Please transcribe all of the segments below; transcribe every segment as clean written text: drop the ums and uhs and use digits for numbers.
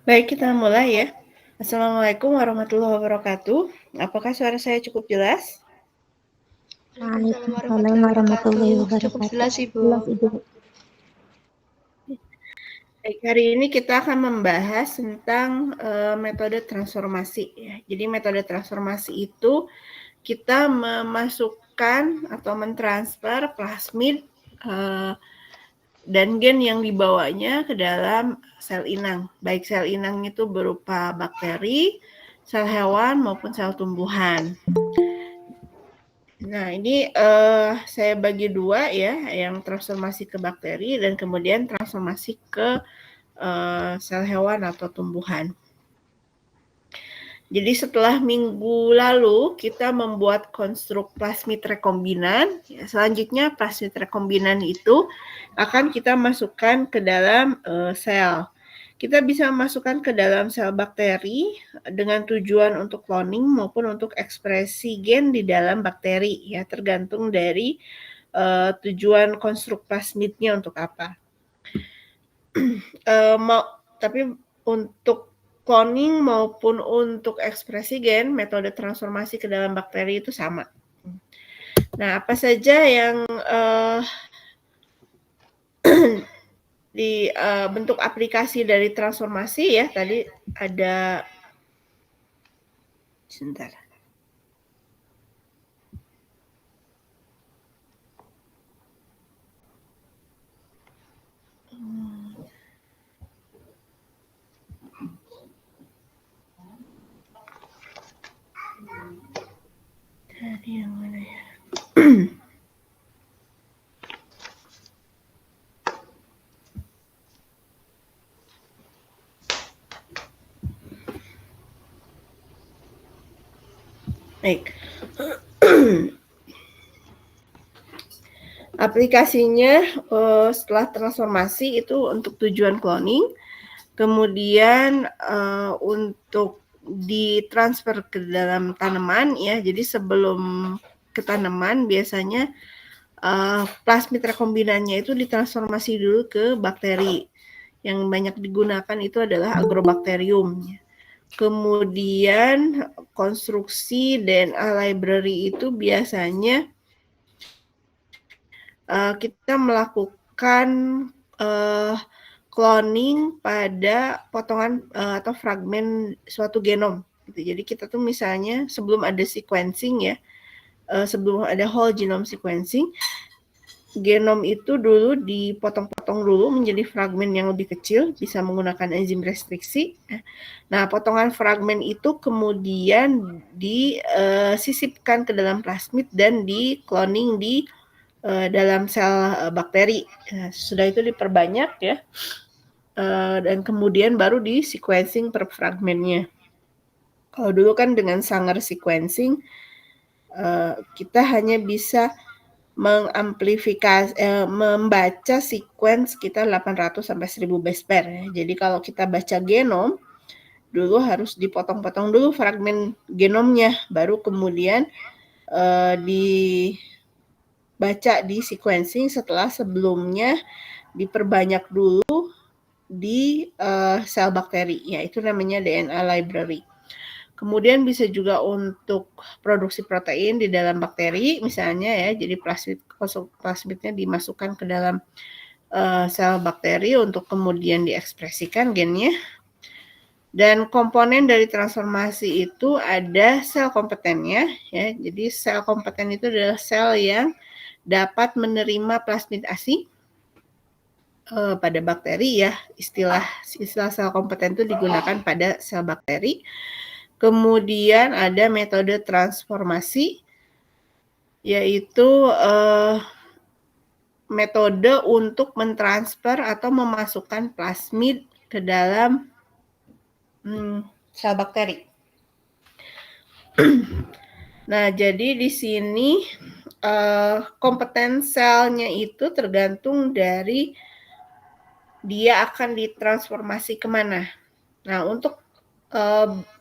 Baik, kita mulai ya. Assalamualaikum warahmatullahi wabarakatuh. Apakah suara saya cukup jelas? Waalaikumsalam Waalaikumsalam warahmatullahi warahmatullahi wabarakatuh. Cukup jelas, Ibu. Jelas Ibu. Baik, hari ini kita akan membahas tentang metode transformasi ya. Jadi metode transformasi itu kita memasukkan atau mentransfer plasmid dan gen yang dibawanya ke dalam sel inang. Baik sel inang itu berupa bakteri, sel hewan maupun sel tumbuhan. Nah, ini saya bagi dua ya, yang transformasi ke bakteri dan kemudian transformasi ke sel hewan atau tumbuhan. Jadi setelah minggu lalu kita membuat konstruk plasmid rekombinan, ya, selanjutnya plasmid rekombinan itu akan kita masukkan ke dalam sel. Kita bisa memasukkan ke dalam sel bakteri dengan tujuan untuk cloning maupun untuk ekspresi gen di dalam bakteri, ya tergantung dari tujuan konstruk plasmidnya untuk apa. Tapi untuk cloning maupun untuk ekspresi gen, metode transformasi ke dalam bakteri itu sama. Nah, apa saja yang di bentuk aplikasi dari transformasi ya, tadi ada sebentar. Tadi yang mana ya? Baik. Aplikasinya setelah transformasi itu untuk tujuan cloning, kemudian untuk ditransfer ke dalam tanaman ya. Jadi sebelum ke tanaman biasanya plasmid rekombinannya itu ditransformasi dulu ke bakteri. Yang banyak digunakan itu adalah Agrobacterium. Kemudian konstruksi DNA library itu biasanya kita melakukan cloning pada potongan atau fragmen suatu genom. Gitu. Jadi kita tuh misalnya sebelum ada sequencing ya, sebelum ada whole genome sequencing, genom itu dulu dipotong-potong dulu menjadi fragmen yang lebih kecil, bisa menggunakan enzim restriksi. Nah, potongan fragmen itu kemudian disisipkan ke dalam plasmid dan di cloning di dalam sel bakteri. Nah, sudah itu diperbanyak ya, dan kemudian baru di sequencing per fragmennya. Kalau dulu kan dengan Sanger sequencing, kita hanya bisa mengamplifikasi membaca sequence sekitar 800 sampai 1000 base pair ya. Jadi kalau kita baca genom dulu harus dipotong-potong dulu fragmen genomnya, baru kemudian dibaca di sequencing setelah sebelumnya diperbanyak dulu di sel bakteri, ya itu namanya DNA library. Kemudian bisa juga untuk produksi protein di dalam bakteri misalnya ya, jadi plasmidnya dimasukkan ke dalam sel bakteri untuk kemudian diekspresikan gennya. Dan komponen dari transformasi itu ada sel kompetennya ya. Jadi sel kompeten itu adalah sel yang dapat menerima plasmid ASI pada bakteri ya. Istilah sel kompeten itu digunakan pada sel bakteri. Kemudian ada metode transformasi, yaitu metode untuk mentransfer atau memasukkan plasmid ke dalam sel bakteri. Nah, jadi di sini kompeten selnya itu tergantung dari dia akan ditransformasi kemana. Nah, untuk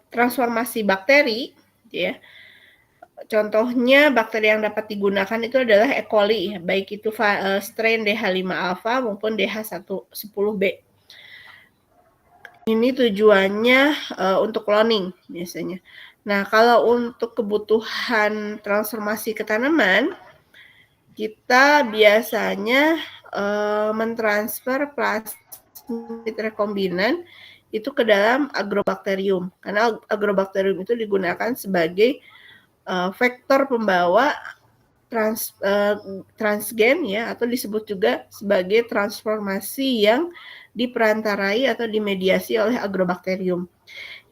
transformasi bakteri, ya, contohnya bakteri yang dapat digunakan itu adalah E. coli, baik itu strain DH5 alpha maupun DH10B. Ini tujuannya untuk cloning biasanya. Nah, kalau untuk kebutuhan transformasi ke tanaman, kita biasanya mentransfer plasmid rekombinan itu ke dalam agrobakterium. Karena agrobakterium itu digunakan sebagai vektor pembawa transgen ya, atau disebut juga sebagai transformasi yang diperantarai atau dimediasi oleh agrobakterium.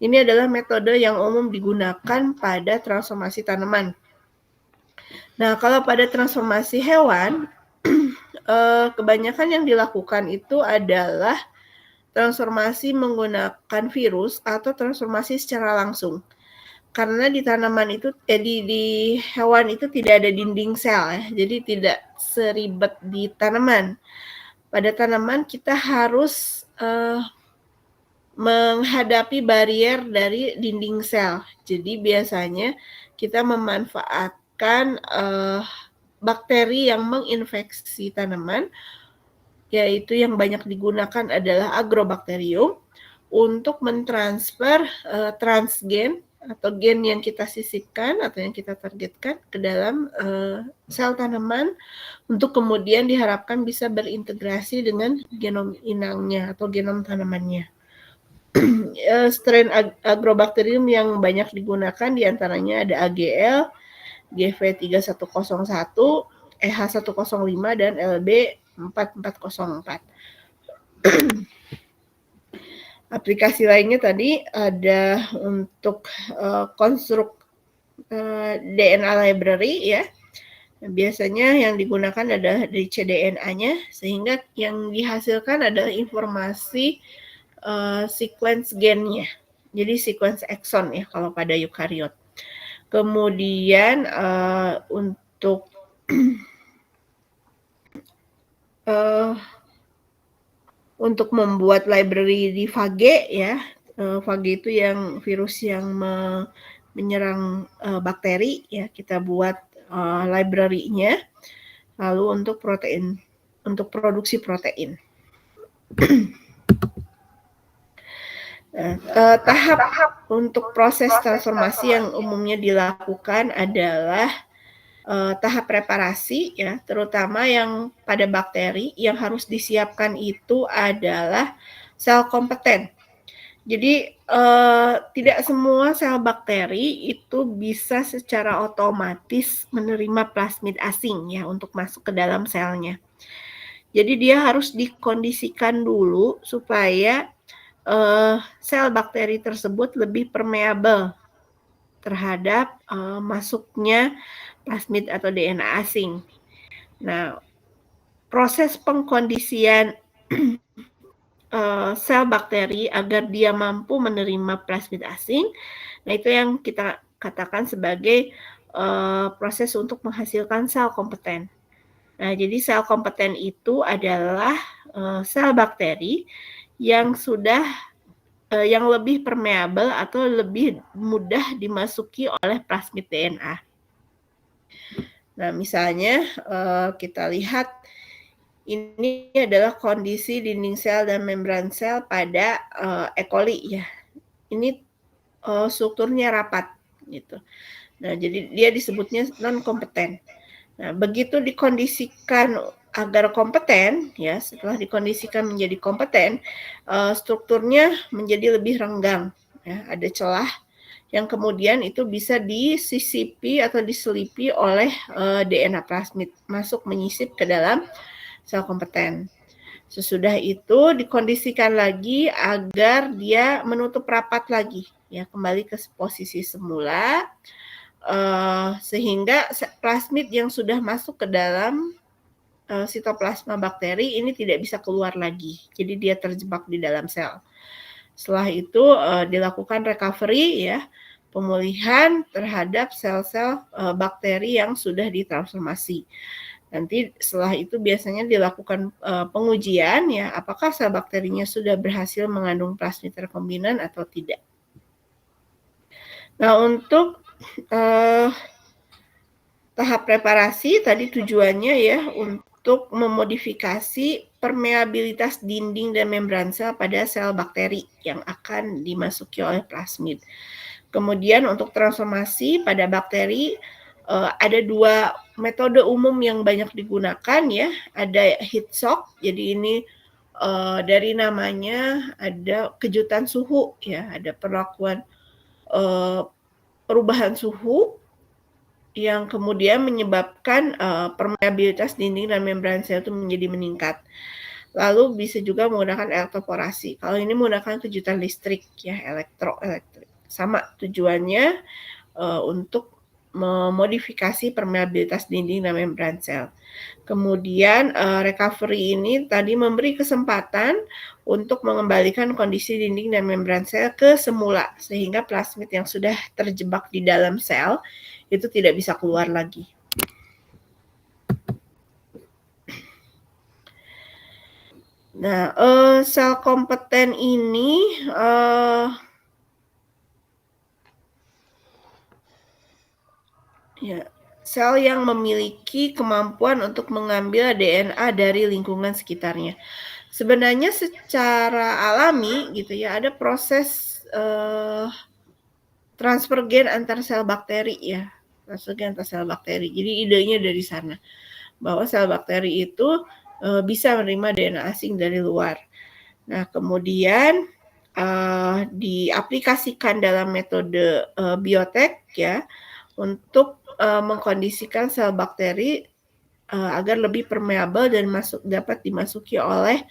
Ini adalah metode yang umum digunakan pada transformasi tanaman. Nah, kalau pada transformasi hewan, kebanyakan yang dilakukan itu adalah transformasi menggunakan virus atau transformasi secara langsung. Karena di tanaman itu di hewan itu tidak ada dinding sel ya, jadi tidak seribet di tanaman. Pada tanaman kita harus menghadapi barrier dari dinding sel. Jadi biasanya kita memanfaatkan bakteri yang menginfeksi tanaman, yaitu yang banyak digunakan adalah agrobakterium, untuk mentransfer transgen atau gen yang kita sisipkan atau yang kita targetkan ke dalam sel tanaman untuk kemudian diharapkan bisa berintegrasi dengan genom inangnya atau genom tanamannya. Strain agrobakterium yang banyak digunakan diantaranya ada AGL, GV3101, EH105, dan LB4404. Aplikasi lainnya tadi ada untuk konstruk DNA library ya. Biasanya yang digunakan adalah dari cDNA-nya, sehingga yang dihasilkan adalah informasi sequence gennya. Jadi sequence exon ya kalau pada eukariot. Kemudian untuk untuk membuat library di phage ya, phage itu yang virus yang menyerang bakteri ya, kita buat library-nya. Lalu untuk protein, untuk produksi protein. Tahap untuk proses transformasi yang umumnya dilakukan adalah tahap preparasi ya, terutama yang pada bakteri yang harus disiapkan itu adalah sel kompeten. Jadi tidak semua sel bakteri itu bisa secara otomatis menerima plasmid asing ya untuk masuk ke dalam selnya. Jadi dia harus dikondisikan dulu supaya sel bakteri tersebut lebih permeabel terhadap masuknya plasmid atau DNA asing. Nah, proses pengkondisian sel bakteri agar dia mampu menerima plasmid asing, nah itu yang kita katakan sebagai proses untuk menghasilkan sel kompeten. Nah, jadi sel kompeten itu adalah sel bakteri yang sudah yang lebih permeabel atau lebih mudah dimasuki oleh plasmid DNA. Nah, misalnya kita lihat ini adalah kondisi dinding sel dan membran sel pada E. coli ya. Ini strukturnya rapat gitu. Nah, jadi dia disebutnya non kompeten. Nah, begitu dikondisikan agar kompeten ya, setelah dikondisikan menjadi kompeten, strukturnya menjadi lebih renggang ya, ada celah yang kemudian itu bisa disisipi atau diselipi oleh DNA plasmid, masuk menyisip ke dalam sel kompeten. Sesudah itu dikondisikan lagi agar dia menutup rapat lagi ya, kembali ke posisi semula, sehingga plasmid yang sudah masuk ke dalam sitoplasma bakteri ini tidak bisa keluar lagi. Jadi dia terjebak di dalam sel. Setelah itu dilakukan recovery ya, pemulihan terhadap sel-sel bakteri yang sudah ditransformasi. Nanti setelah itu biasanya dilakukan pengujian ya, apakah sel bakterinya sudah berhasil mengandung plasmid rekombinan atau tidak. Nah, untuk tahap preparasi tadi tujuannya ya untuk untuk memodifikasi permeabilitas dinding dan membran sel pada sel bakteri yang akan dimasuki oleh plasmid. Kemudian untuk transformasi pada bakteri ada dua metode umum yang banyak digunakan ya. Ada heat shock, jadi ini dari namanya ada kejutan suhu ya, ada perlakuan perubahan suhu yang kemudian menyebabkan permeabilitas dinding dan membran sel itu menjadi meningkat. Lalu bisa juga menggunakan elektroporasi. Kalau ini menggunakan kejutan listrik ya, elektrik. Sama tujuannya untuk memodifikasi permeabilitas dinding dan membran sel. Kemudian recovery ini tadi memberi kesempatan untuk mengembalikan kondisi dinding dan membran sel ke semula sehingga plasmid yang sudah terjebak di dalam sel itu tidak bisa keluar lagi. Nah, sel kompeten ini ya, sel yang memiliki kemampuan untuk mengambil DNA dari lingkungan sekitarnya. Sebenarnya secara alami gitu ya, ada proses transfer gen antar sel bakteri ya, transfer gen antar sel bakteri. Jadi idenya dari sana, bahwa sel bakteri itu bisa menerima DNA asing dari luar. Nah, kemudian diaplikasikan dalam metode biotek ya, untuk mengkondisikan sel bakteri agar lebih permeabel dan dapat dimasuki oleh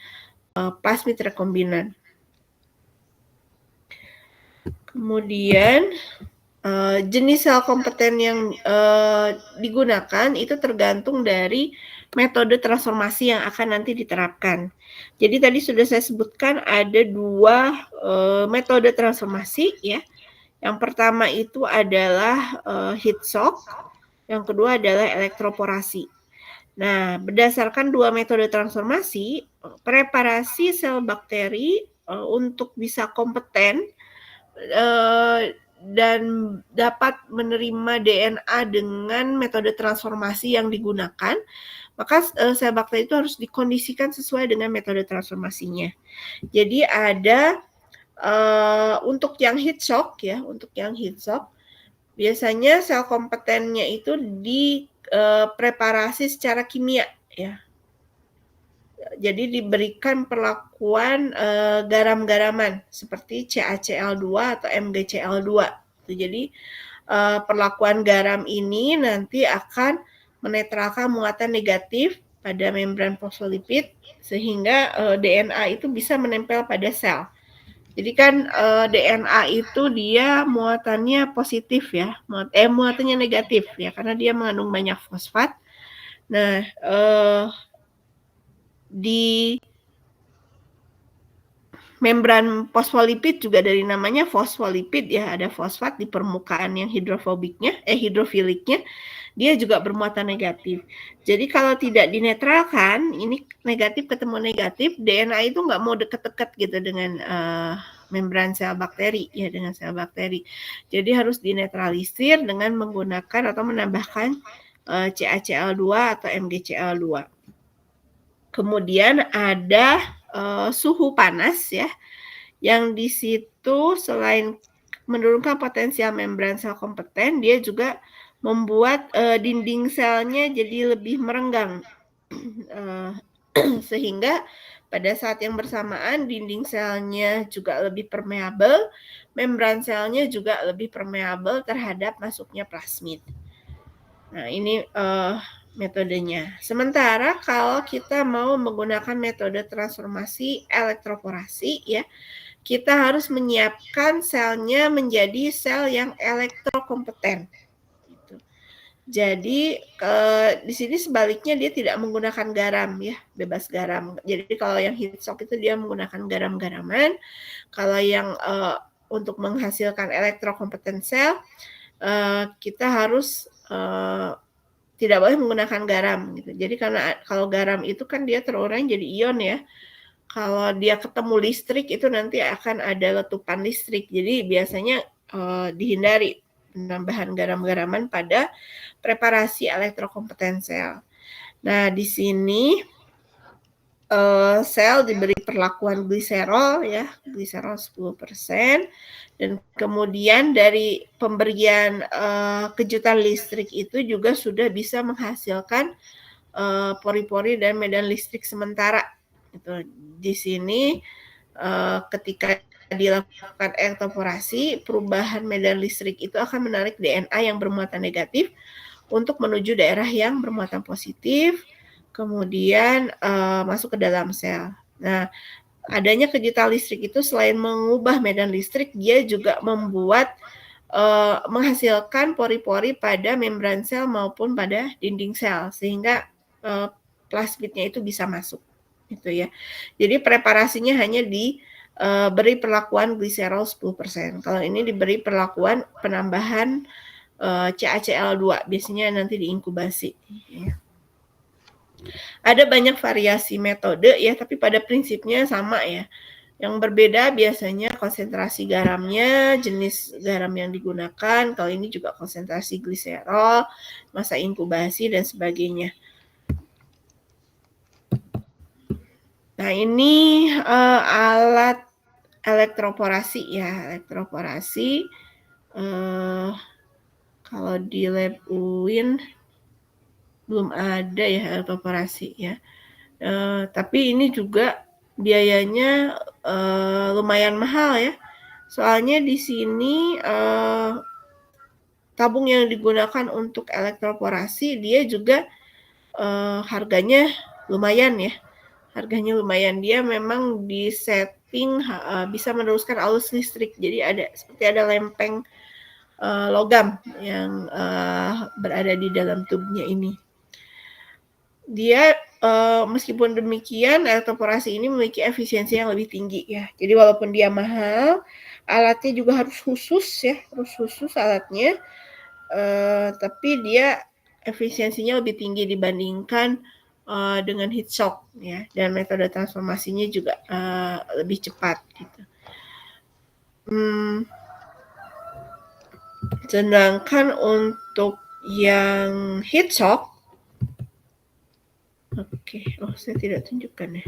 plasmid rekombinan. Kemudian jenis sel kompeten yang digunakan itu tergantung dari metode transformasi yang akan nanti diterapkan. Jadi tadi sudah saya sebutkan ada dua metode transformasi ya. Yang pertama itu adalah heat shock, yang kedua adalah elektroporasi. Nah, berdasarkan dua metode transformasi, preparasi sel bakteri untuk bisa kompeten dan dapat menerima DNA dengan metode transformasi yang digunakan, maka sel bakteri itu harus dikondisikan sesuai dengan metode transformasinya. Jadi ada untuk yang heat shock ya, biasanya sel kompetennya itu dipreparasi secara kimia ya. Jadi diberikan perlakuan garam-garaman seperti CaCl2 atau MgCl2. Jadi perlakuan garam ini nanti akan menetralkan muatan negatif pada membran fosfolipid sehingga DNA itu bisa menempel pada sel. Jadi kan DNA itu dia muatannya positif ya, muatannya negatif ya karena dia mengandung banyak fosfat. Nah, di membran fosfolipid juga dari namanya fosfolipid ya, ada fosfat di permukaan yang hidrofiliknya, dia juga bermuatan negatif. Jadi kalau tidak dinetralkan, ini negatif ketemu negatif, DNA itu nggak mau deket-deket gitu dengan membran sel bakteri ya, dengan sel bakteri. Jadi harus dinetralisir dengan menggunakan atau menambahkan CaCl2 atau MgCl2. Kemudian ada suhu panas ya, yang di situ selain menurunkan potensial membran sel kompeten, dia juga membuat dinding selnya jadi lebih merenggang sehingga pada saat yang bersamaan dinding selnya juga lebih permeabel, membran selnya juga lebih permeabel terhadap masuknya plasmid. Nah, ini metodenya. Sementara kalau kita mau menggunakan metode transformasi elektroporasi ya, kita harus menyiapkan selnya menjadi sel yang elektrokompeten. Gitu. Jadi di sini sebaliknya dia tidak menggunakan garam ya, bebas garam. Jadi kalau yang heat shock itu dia menggunakan garam-garaman. Kalau yang untuk menghasilkan elektrokompeten sel, kita harus tidak boleh menggunakan garam gitu. Jadi karena kalau garam itu kan dia terurai jadi ion ya. Kalau dia ketemu listrik itu nanti akan ada letupan listrik. Jadi biasanya dihindari penambahan garam-garaman pada preparasi elektrokompeten sel. Nah, di sini sel diberi perlakuan gliserol ya, gliserol 10%, dan kemudian dari pemberian kejutan listrik itu juga sudah bisa menghasilkan pori-pori dan medan listrik sementara. Itu di sini ketika dilakukan elektroporasi, perubahan medan listrik itu akan menarik DNA yang bermuatan negatif untuk menuju daerah yang bermuatan positif, kemudian masuk ke dalam sel. Nah, adanya kejutan listrik itu selain mengubah medan listrik, dia juga membuat menghasilkan pori-pori pada membran sel maupun pada dinding sel, sehingga plasmidnya itu bisa masuk, gitu ya. Jadi preparasinya hanya diberi perlakuan gliserol 10%. Kalau ini diberi perlakuan penambahan CaCl2, biasanya nanti diinkubasi. Ya. Ada banyak variasi metode ya, tapi pada prinsipnya sama ya. Yang berbeda biasanya konsentrasi garamnya, jenis garam yang digunakan, kalau ini juga konsentrasi gliserol, masa inkubasi, dan sebagainya. Nah, ini alat elektroporasi ya, elektroporasi. Kalau di lab UIN belum ada ya elektroporasi ya. Tapi ini juga biayanya lumayan mahal ya. Soalnya di sini tabung yang digunakan untuk elektroporasi dia juga harganya lumayan ya. Harganya lumayan, dia memang di setting bisa meneruskan arus listrik. Jadi seperti ada lempeng logam yang berada di dalam tubnya ini. Dia meskipun demikian elektroporasi ini memiliki efisiensi yang lebih tinggi ya. Jadi walaupun dia mahal, alatnya juga harus khusus ya, harus khusus alatnya. Tapi dia efisiensinya lebih tinggi dibandingkan dengan heat shock ya, dan metode transformasinya juga lebih cepat gitu. Sedangkan untuk yang heat shock, saya tidak tunjukkan ya.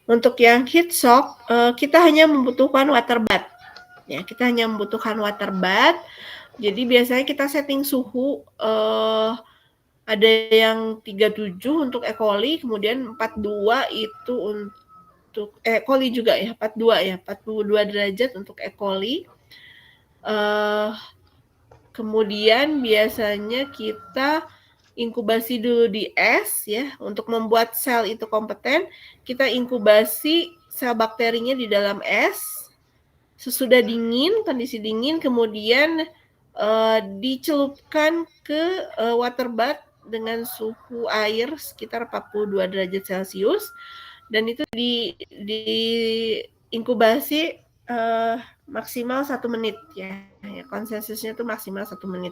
Untuk yang heat shock, kita hanya membutuhkan water bath. Ya, kita hanya membutuhkan water bath. Jadi biasanya kita setting suhu ada yang 37 untuk E. coli, kemudian 42 itu untuk E. coli juga ya, 42 ya, 42 derajat untuk E. coli. Kemudian biasanya kita inkubasi dulu di es ya, untuk membuat sel itu kompeten, kita inkubasi sel bakterinya di dalam es. Sesudah dingin, kondisi dingin, kemudian dicelupkan ke water bath dengan suhu air sekitar 42 derajat Celcius, dan itu diinkubasi maksimal 1 menit ya. Konsensusnya itu maksimal 1 menit.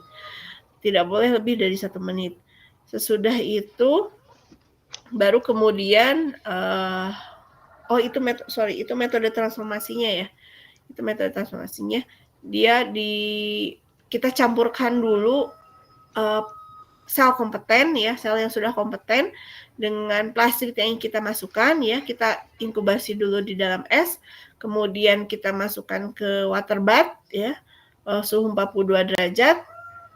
Tidak boleh lebih dari 1 menit. Sesudah itu baru kemudian itu metode transformasinya ya. Itu metode transformasinya. Kita campurkan dulu sel kompeten ya, sel yang sudah kompeten dengan plastik yang kita masukkan ya. Kita inkubasi dulu di dalam es, kemudian kita masukkan ke water bath ya, suhu 42 derajat.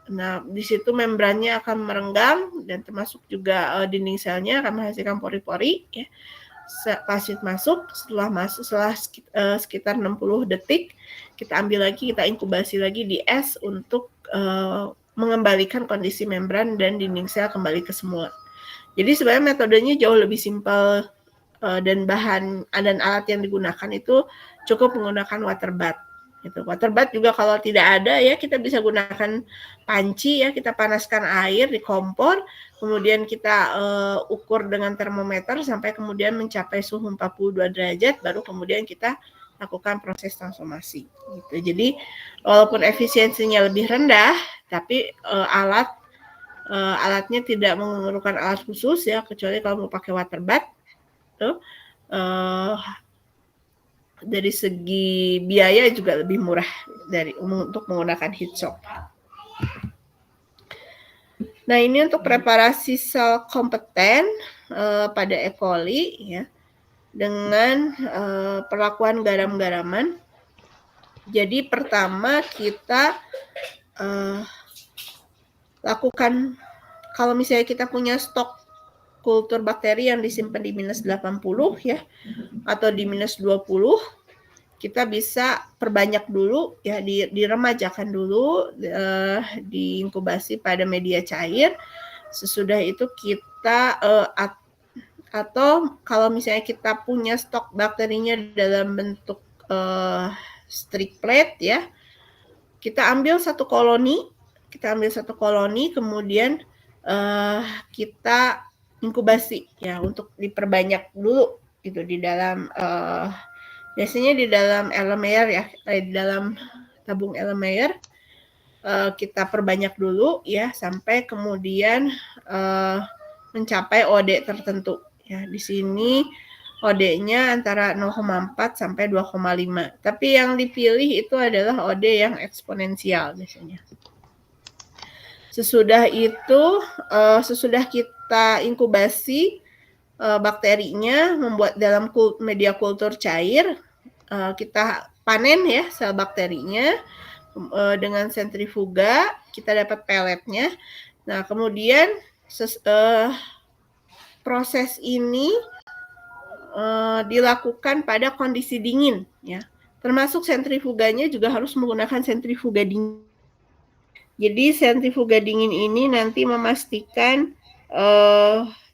Nah, di situ membrannya akan merenggang dan termasuk juga dinding selnya akan menghasilkan pori-pori ya. Plasmid masuk, setelah sekitar 60 detik kita ambil lagi, kita inkubasi lagi di es untuk mengembalikan kondisi membran dan dinding sel kembali ke semula. Jadi sebenarnya metodenya jauh lebih simpel, dan bahan dan alat yang digunakan itu cukup menggunakan water bath. Gitu. Water bath juga kalau tidak ada ya kita bisa gunakan panci ya, kita panaskan air di kompor, kemudian kita ukur dengan termometer sampai kemudian mencapai suhu 42 derajat, baru kemudian kita lakukan proses transformasi. Gitu. Jadi walaupun efisiensinya lebih rendah, tapi alatnya tidak memerlukan alat khusus ya, kecuali kalau mau pakai water bath. Tuh, dari segi biaya juga lebih murah untuk menggunakan heat shock. Nah, ini untuk preparasi sel kompeten pada E. coli ya, dengan perlakuan garam-garaman. Jadi pertama kita lakukan, kalau misalnya kita punya stok kultur bakteri yang disimpan di minus 80 ya, atau di minus 20, kita bisa perbanyak dulu ya, diremajakan dulu, diinkubasi pada media cair. Sesudah itu kita atau kalau misalnya kita punya stok bakterinya dalam bentuk strict plate ya, kita ambil satu koloni, kemudian kita inkubasi ya, untuk diperbanyak dulu gitu di dalam biasanya di dalam Erlenmeyer ya, di dalam tabung Erlenmeyer kita perbanyak dulu ya, sampai kemudian mencapai OD tertentu ya. Di sini OD-nya antara 0,4 sampai 2,5. Tapi yang dipilih itu adalah OD yang eksponensial biasanya. Sesudah itu, sesudah kita inkubasi bakterinya, membuat dalam media kultur cair, kita panen ya sel bakterinya dengan sentrifuga, kita dapat peletnya. Nah, kemudian proses ini dilakukan pada kondisi dingin ya. Termasuk sentrifuganya juga harus menggunakan sentrifuga dingin. Jadi sentrifuga dingin ini nanti memastikan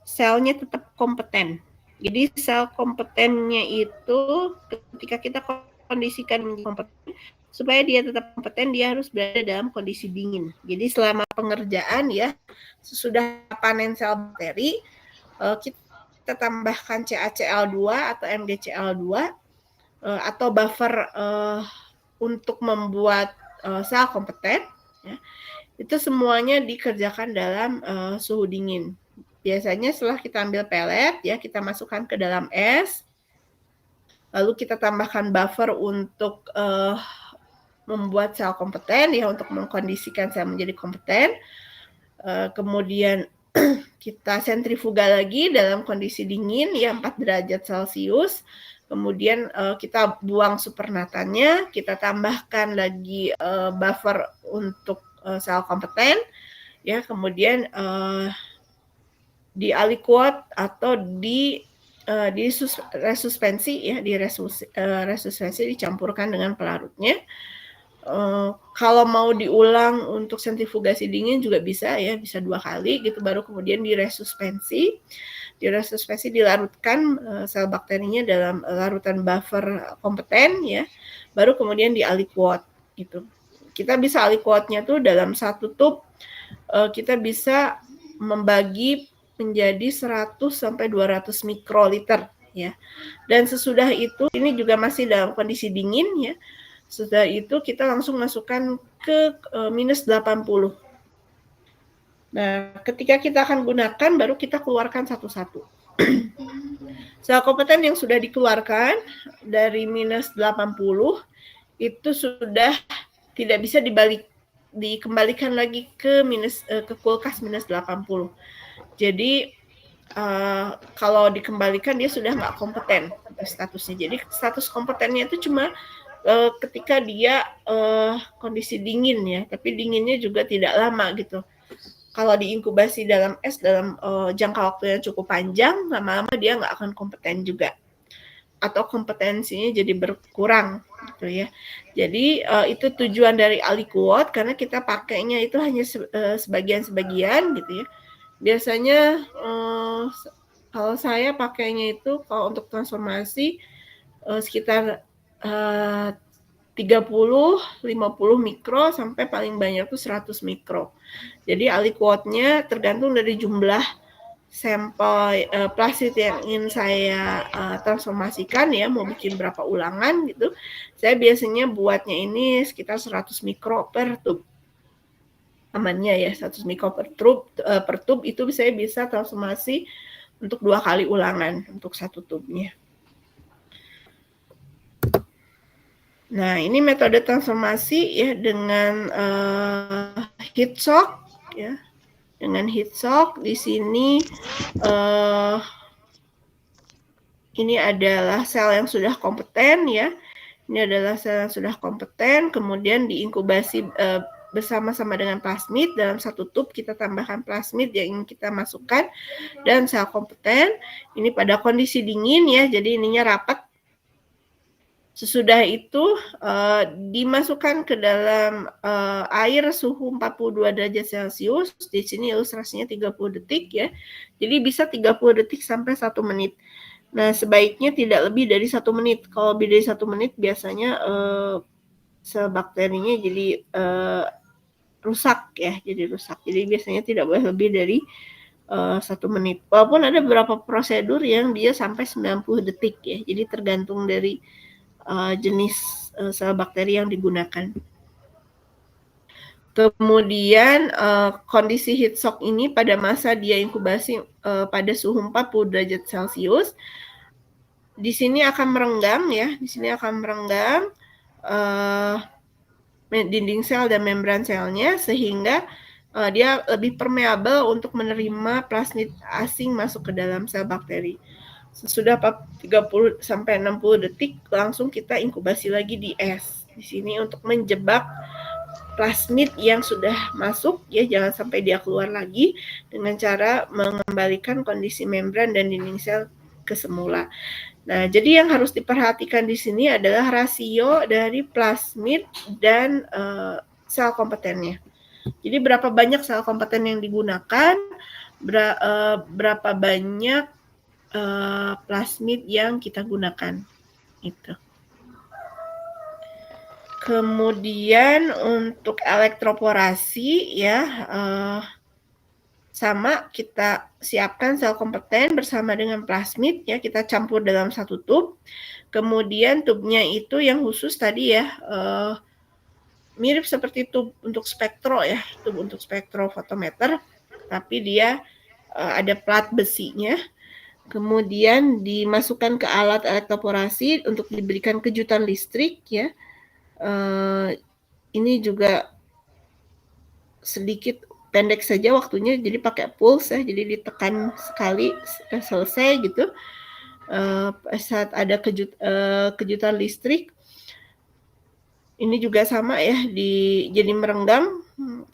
selnya tetap kompeten. Jadi sel kompetennya itu ketika kita kondisikan menjadi kompeten, supaya dia tetap kompeten, dia harus berada dalam kondisi dingin. Jadi selama pengerjaan ya, sesudah panen sel bakteri, kita tambahkan CaCl2 atau MgCl2 atau buffer untuk membuat sel kompeten ya. Itu semuanya dikerjakan dalam suhu dingin. Biasanya setelah kita ambil pelet ya, kita masukkan ke dalam es, lalu kita tambahkan buffer untuk membuat sel kompeten ya, untuk mengkondisikan sel menjadi kompeten. Kemudian kita sentrifuga lagi dalam kondisi dingin ya, 4 derajat Celcius. Kemudian kita buang supernatannya, kita tambahkan lagi buffer untuk sel kompeten ya, kemudian di aliquot atau di resuspensi ya, resuspensi dicampurkan dengan pelarutnya. Kalau mau diulang untuk sentrifugasi dingin juga bisa ya, bisa 2 kali gitu, baru kemudian diresuspensi. Dilarutkan sel bakterinya dalam larutan buffer kompeten ya, baru kemudian dialiquot gitu. Kita bisa aliquotnya tuh dalam satu tub kita bisa membagi menjadi 100 sampai 200 mikroliter ya. Dan sesudah itu, ini juga masih dalam kondisi dingin ya. Setelah itu kita langsung masukkan ke minus 80. Nah, ketika kita akan gunakan, baru kita keluarkan satu-satu. Sel kompeten yang sudah dikeluarkan dari minus 80 itu sudah tidak bisa dikembalikan lagi ke kulkas minus 80. Jadi kalau dikembalikan dia sudah nggak kompeten statusnya. Jadi status kompetennya itu cuma ketika dia kondisi dingin ya, tapi dinginnya juga tidak lama gitu. Kalau diinkubasi dalam es dalam jangka waktu yang cukup panjang, lama-lama dia nggak akan kompeten juga, atau kompetensinya jadi berkurang gitu ya. Jadi itu tujuan dari aliquot, karena kita pakainya itu hanya sebagian-sebagian gitu ya. Biasanya kalau saya pakainya itu kalau untuk transformasi sekitar 30-50 mikro sampai paling banyak itu 100 mikro. Jadi aliquotnya tergantung dari jumlah sampel plastik yang ingin saya transformasikan ya, mau bikin berapa ulangan gitu. Saya biasanya buatnya ini sekitar 100 mikro per tub. Amannya ya, 100 mikro per tub itu saya bisa transformasi untuk 2 kali ulangan untuk satu tubnya. Nah, ini metode transformasi ya dengan heat shock ya. dengan heat shock. Di sini ini adalah sel yang sudah kompeten ya. Ini adalah sel yang sudah kompeten, kemudian diinkubasi bersama-sama dengan plasmid. Dalam satu tub kita tambahkan plasmid yang ingin kita masukkan dan sel kompeten. Ini pada kondisi dingin ya, jadi ininya rapat. Sesudah itu dimasukkan ke dalam air suhu 42 derajat Celcius. Di sini ilustrasinya 30 detik ya. Jadi bisa 30 detik sampai 1 menit. Nah, sebaiknya tidak lebih dari 1 menit. Kalau lebih dari 1 menit biasanya sel bakterinya jadi rusak ya, jadi rusak. Jadi biasanya tidak boleh lebih dari 1 menit. Walaupun ada beberapa prosedur yang dia sampai 90 detik ya. Jadi tergantung dari jenis sel bakteri yang digunakan. Kemudian kondisi heat shock ini pada masa dia inkubasi pada suhu 40 derajat Celcius, di sini akan merenggang ya, di sini akan merenggang dinding sel dan membran selnya sehingga dia lebih permeabel untuk menerima plasmid asing masuk ke dalam sel bakteri. Sesudah 30 sampai 60 detik langsung kita inkubasi lagi di es. Di sini untuk menjebak plasmid yang sudah masuk ya, jangan sampai dia keluar lagi dengan cara mengembalikan kondisi membran dan dinding sel ke semula. Nah, jadi yang harus diperhatikan di sini adalah rasio dari plasmid dan sel kompetennya. Jadi berapa banyak sel kompeten yang digunakan, berapa banyak plasmid yang kita gunakan. Itu. Kemudian untuk elektroporasi ya, sama kita siapkan sel kompeten bersama dengan plasmid ya, kita campur dalam satu tub. Kemudian tubnya itu yang khusus tadi ya, mirip seperti tub untuk spektro ya, tub untuk spektrofotometer, tapi dia ada plat besinya. Kemudian dimasukkan ke alat elektroporasi untuk diberikan kejutan listrik ya. Ini juga sedikit pendek saja waktunya, jadi pakai pulse ya, jadi ditekan sekali selesai gitu. Saat ada kejutan listrik, ini juga sama ya, jadi merenggang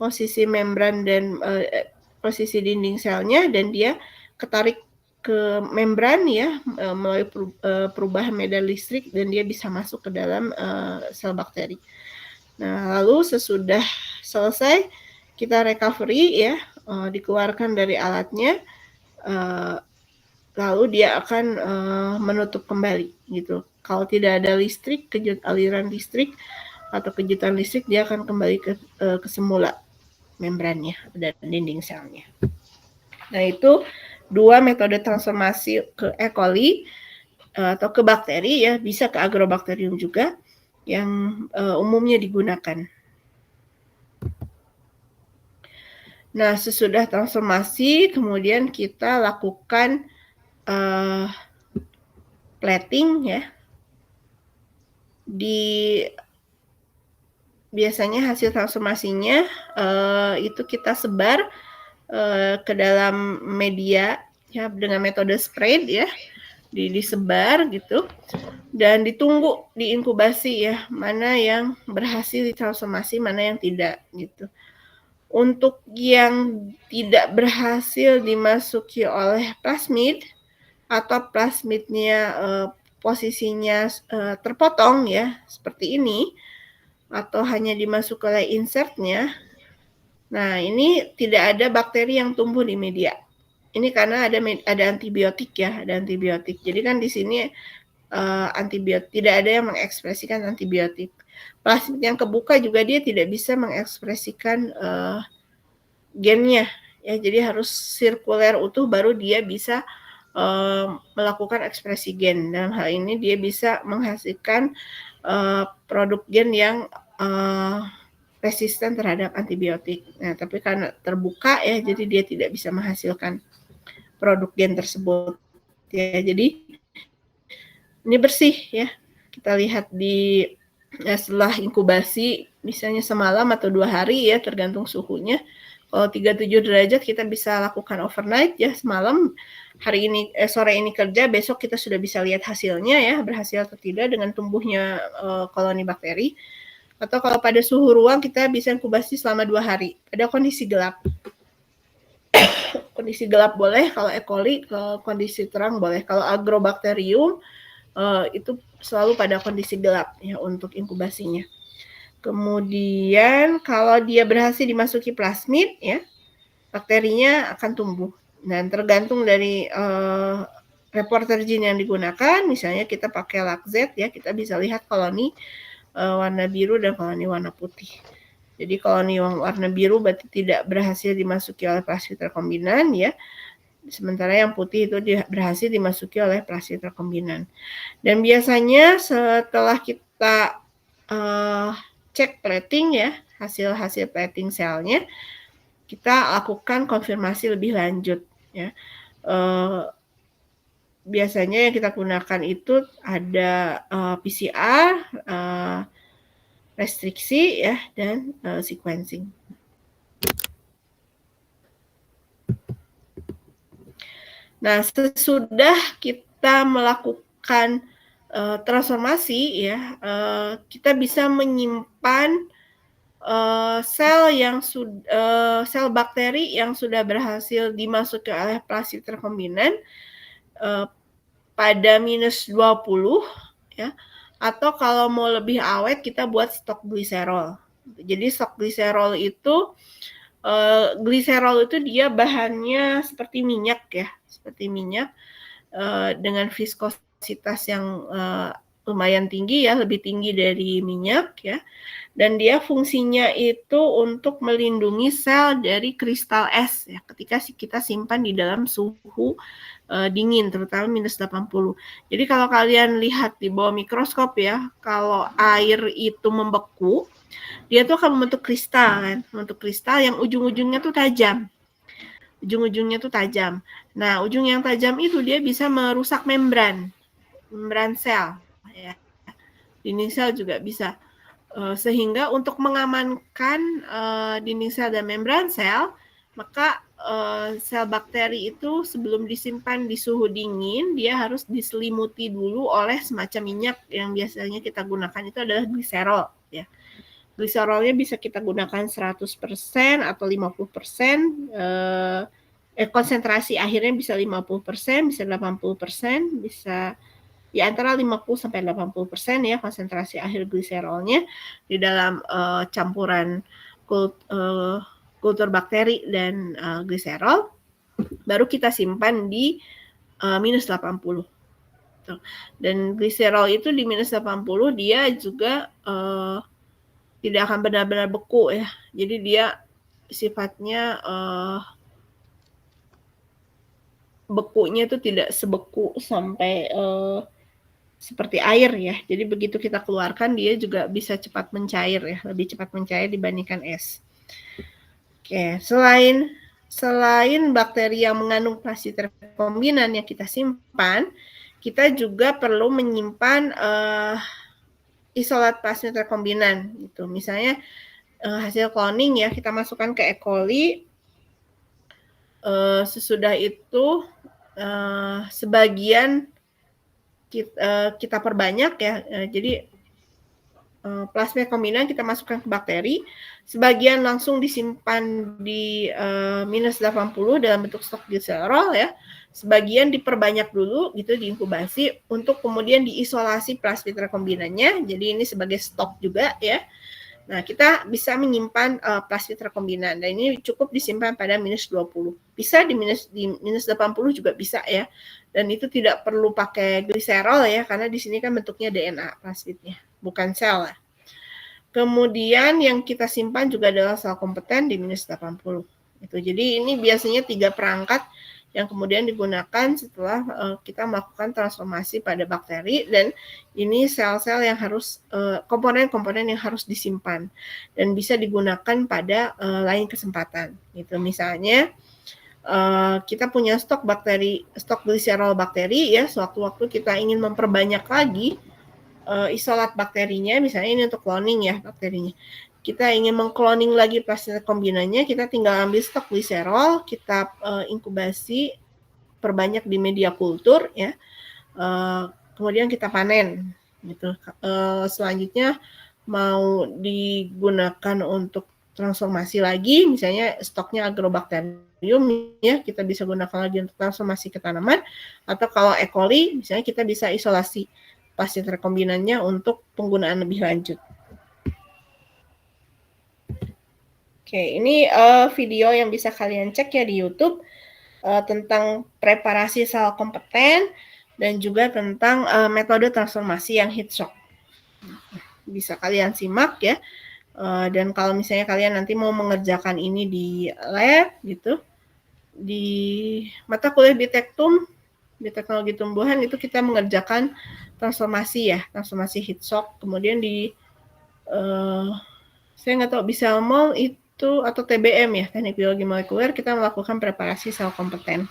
posisi membran dan posisi dinding selnya, dan dia ketarik ke membran ya melalui perubahan medan listrik, dan dia bisa masuk ke dalam sel bakteri. Nah, lalu sesudah selesai kita recovery ya, dikeluarkan dari alatnya, lalu dia akan menutup kembali gitu. Kalau tidak ada listrik, aliran listrik atau kejutan listrik, dia akan kembali ke semula membrannya dan dinding selnya. Nah, itu 2 metode transformasi ke E. coli atau ke bakteri ya, bisa ke agrobakterium juga yang umumnya digunakan. Nah, sesudah transformasi kemudian kita lakukan plating ya. Biasanya hasil transformasinya itu kita sebar ke dalam media ya dengan metode spread ya, disebar gitu, dan ditunggu diinkubasi ya, mana yang berhasil ditransformasi, mana yang tidak gitu. Untuk yang tidak berhasil dimasuki oleh plasmid atau plasmidnya posisinya terpotong ya seperti ini, atau hanya dimasuk oleh insertnya. Nah, ini tidak ada bakteri yang tumbuh di media. Ini karena ada antibiotik ya, ada antibiotik. Jadi kan di sini antibiotik tidak ada yang mengekspresikan antibiotik. Plasmid yang kebuka juga dia tidak bisa mengekspresikan gennya ya. Jadi harus sirkuler utuh baru dia bisa melakukan ekspresi gen. Dalam hal ini dia bisa menghasilkan produk gen yang resisten terhadap antibiotik. Nah, tapi karena terbuka ya, jadi dia tidak bisa menghasilkan produk gen tersebut. Ya, jadi ini bersih ya. Kita lihat setelah inkubasi, misalnya semalam atau 2 hari ya, tergantung suhunya. Kalau 37 derajat kita bisa lakukan overnight ya, semalam, hari ini sore ini kerja, besok kita sudah bisa lihat hasilnya ya, berhasil atau tidak dengan tumbuhnya koloni bakteri. Atau kalau pada suhu ruang kita bisa inkubasi selama 2 hari pada kondisi gelap. Kondisi gelap boleh, kalau E. coli, kalau kondisi terang boleh. Kalau Agrobacterium itu selalu pada kondisi gelap ya untuk inkubasinya. Kemudian kalau dia berhasil dimasuki plasmid ya, bakterinya akan tumbuh. Dan tergantung dari reporter gene yang digunakan, misalnya kita pakai LACZ ya, kita bisa lihat koloni warna biru dan koloni warna putih. Jadi koloni warna biru berarti tidak berhasil dimasuki oleh plasmid rekombinan ya. Sementara yang putih itu berhasil dimasuki oleh plasmid rekombinan. Dan biasanya setelah kita cek plating ya, hasil plating selnya, kita lakukan konfirmasi lebih lanjut ya. Biasanya yang kita gunakan itu ada PCR, restriksi ya, dan sequencing. Nah, sesudah kita melakukan transformasi ya, kita bisa menyimpan sel bakteri yang sudah berhasil dimasuki oleh plasmid rekombinan pada minus 20 ya, atau kalau mau lebih awet kita buat stok gliserol. Jadi stok gliserol itu dia bahannya seperti minyak ya, dengan viskositas yang lumayan tinggi ya, lebih tinggi dari minyak ya. Dan dia fungsinya itu untuk melindungi sel dari kristal es ya, ketika kita simpan di dalam suhu dingin, terutama minus 80. Jadi kalau kalian lihat di bawah mikroskop ya, kalau air itu membeku, dia tuh akan membentuk kristal kan, yang ujung-ujungnya tuh tajam. Nah, ujung yang tajam itu dia bisa merusak membran sel ya. Dinding sel juga bisa. Sehingga untuk mengamankan dinding sel dan membran sel, maka sel bakteri itu sebelum disimpan di suhu dingin, dia harus diselimuti dulu oleh semacam minyak yang biasanya kita gunakan itu adalah gliserol ya. Gliserolnya bisa kita gunakan 100% atau 50%, konsentrasi akhirnya bisa 50%, bisa 80%, bisa di antara 50-80% ya konsentrasi akhir gliserolnya di dalam campuran kultur bakteri dan gliserol, baru kita simpan di minus 80. Dan gliserol itu di minus 80 dia juga tidak akan benar-benar beku ya. Jadi dia sifatnya bekunya itu tidak sebeku sampai seperti air ya. Jadi begitu kita keluarkan dia juga bisa cepat mencair ya, lebih cepat mencair dibandingkan es. Oke, selain bakteri yang mengandung plasmid rekombinan yang kita simpan, kita juga perlu menyimpan isolat plasmid rekombinan gitu. Misalnya hasil cloning ya, kita masukkan ke E. coli. Sesudah itu sebagian kita perbanyak ya, jadi plasmid rekombinan kita masukkan ke bakteri, sebagian langsung disimpan di minus 80 dalam bentuk stok gliserol ya, sebagian diperbanyak dulu gitu, diinkubasi untuk kemudian diisolasi plasmid rekombinannya, jadi ini sebagai stok juga ya. Nah, kita bisa menyimpan plasmid rekombinan, dan ini cukup disimpan pada minus 20. Bisa di minus 80 juga bisa ya, dan itu tidak perlu pakai gliserol ya, karena di sini kan bentuknya DNA plasmidnya, bukan sel lah. Kemudian yang kita simpan juga adalah sel kompeten di minus 80. Gitu. Jadi ini biasanya 3 perangkat yang kemudian digunakan setelah kita melakukan transformasi pada bakteri, dan ini sel-sel yang harus komponen-komponen yang harus disimpan dan bisa digunakan pada lain kesempatan. Gitu. Misalnya kita punya stok gliserol bakteri ya, sewaktu-waktu kita ingin memperbanyak lagi isolat bakterinya, misalnya ini untuk cloning ya bakterinya. kita ingin mengkloning lagi plastik rekombinannya, kita tinggal ambil stok gliserol, kita inkubasi, perbanyak di media kultur ya, kemudian kita panen gitu. Selanjutnya mau digunakan untuk transformasi lagi, misalnya stoknya agrobakterium ya, kita bisa gunakan lagi untuk transformasi ke tanaman, atau kalau E. coli misalnya kita bisa isolasi plastik rekombinannya untuk penggunaan lebih lanjut. Oke, ini video yang bisa kalian cek ya di YouTube tentang preparasi sel kompeten dan juga tentang metode transformasi yang heat shock. Bisa kalian simak ya. Dan kalau misalnya kalian nanti mau mengerjakan ini di lab gitu, di mata kuliah Bitektum, di teknologi tumbuhan itu kita mengerjakan transformasi ya, transformasi heat shock. Kemudian di saya nggak tahu bisa mau itu atau TBM ya, teknik biologi molekuler, kita melakukan preparasi sel kompeten.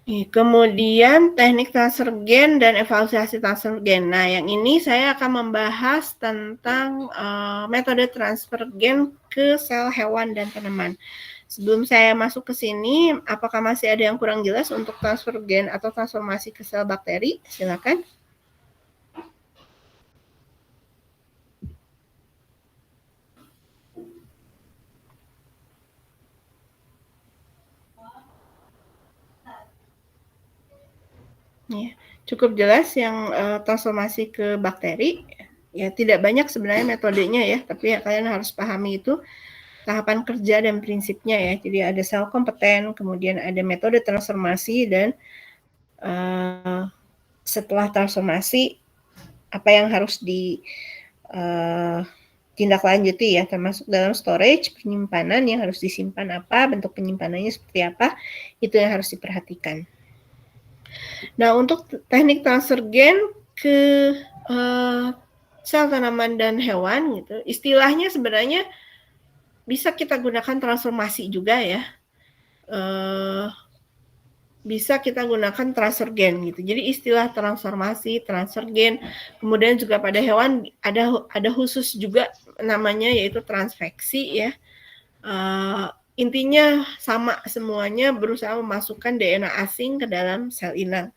Kemudian teknik transfer gen dan evaluasi transfer gen. Nah, yang ini saya akan membahas tentang metode transfer gen ke sel hewan dan tanaman. Sebelum saya masuk ke sini, apakah masih ada yang kurang jelas untuk transfer gen atau transformasi ke sel bakteri? Silakan. Ya, cukup jelas yang transformasi ke bakteri. Ya, tidak banyak sebenarnya metodenya ya, tapi ya kalian harus pahami itu tahapan kerja dan prinsipnya ya. Jadi ada sel kompeten, kemudian ada metode transformasi, dan setelah transformasi apa yang harus ditindaklanjuti ya, termasuk dalam storage, penyimpanan yang harus disimpan apa, bentuk penyimpanannya seperti apa, itu yang harus diperhatikan. Nah, untuk teknik transfer gen ke sel tanaman dan hewan gitu, istilahnya sebenarnya bisa kita gunakan transformasi juga ya. Bisa kita gunakan transfer gen gitu. Jadi istilah transformasi, transfer gen, kemudian juga pada hewan ada khusus juga namanya yaitu transfeksi ya. Intinya sama semuanya, berusaha memasukkan DNA asing ke dalam sel inang.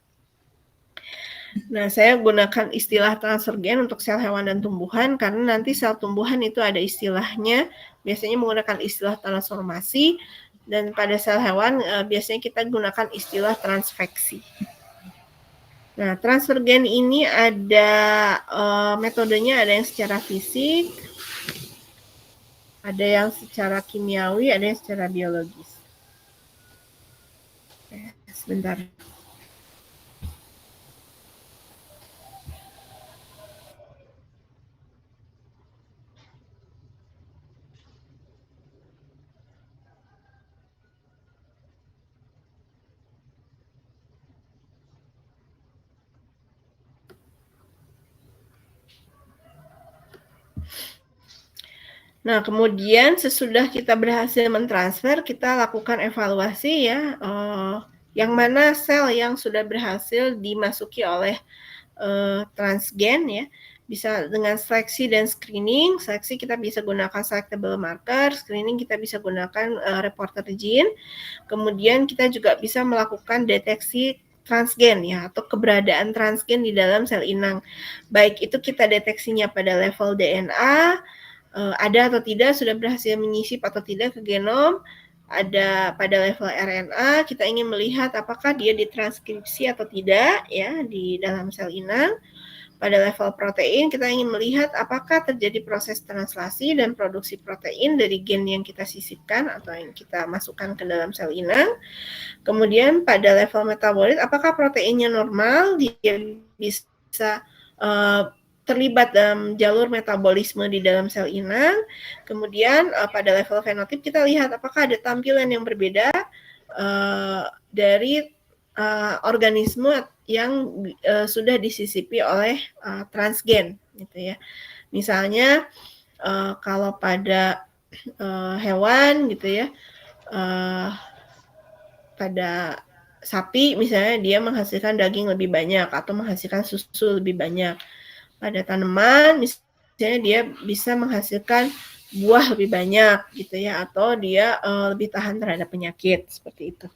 Nah, saya gunakan istilah transfer gen untuk sel hewan dan tumbuhan karena nanti sel tumbuhan itu ada istilahnya, biasanya menggunakan istilah transformasi, dan pada sel hewan biasanya kita gunakan istilah transfeksi. Nah, transfer gen ini ada metodenya, ada yang secara fisik, ada yang secara kimiawi, ada yang secara biologis. Sebentar. Nah, kemudian sesudah kita berhasil mentransfer, kita lakukan evaluasi ya, yang mana sel yang sudah berhasil dimasuki oleh transgen ya, bisa dengan seleksi dan screening. Seleksi kita bisa gunakan selectable marker, screening kita bisa gunakan reporter gene. Kemudian kita juga bisa melakukan deteksi transgen ya, atau keberadaan transgen di dalam sel inang. Baik itu kita deteksinya pada level DNA, ada atau tidak, sudah berhasil menyisip atau tidak ke genom, ada pada level RNA, kita ingin melihat apakah dia ditranskripsi atau tidak ya di dalam sel inang. Pada level protein, kita ingin melihat apakah terjadi proses translasi dan produksi protein dari gen yang kita sisipkan atau yang kita masukkan ke dalam sel inang. Kemudian pada level metabolit, apakah proteinnya normal, dia bisa terlibat dalam jalur metabolisme di dalam sel inang. Kemudian pada level fenotip kita lihat apakah ada tampilan yang berbeda dari organisme yang sudah disisipi oleh transgen gitu ya. Misalnya kalau pada hewan gitu ya, pada sapi misalnya dia menghasilkan daging lebih banyak atau menghasilkan susu lebih banyak. Pada tanaman misalnya dia bisa menghasilkan buah lebih banyak gitu ya, atau dia lebih tahan terhadap penyakit seperti itu.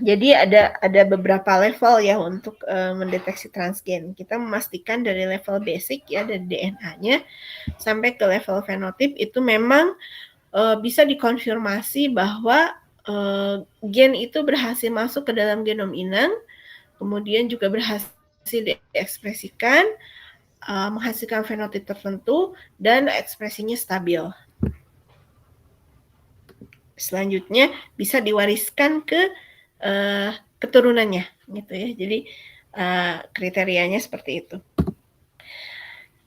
Jadi ada beberapa level ya untuk mendeteksi transgen. Kita memastikan dari level basic ya, dari DNA-nya sampai ke level fenotip itu memang bisa dikonfirmasi bahwa gen itu berhasil masuk ke dalam genom inang, kemudian juga berhasil diekspresikan, menghasilkan fenotip tertentu, dan ekspresinya stabil. Selanjutnya bisa diwariskan ke keturunannya gitu ya. Jadi kriterianya seperti itu.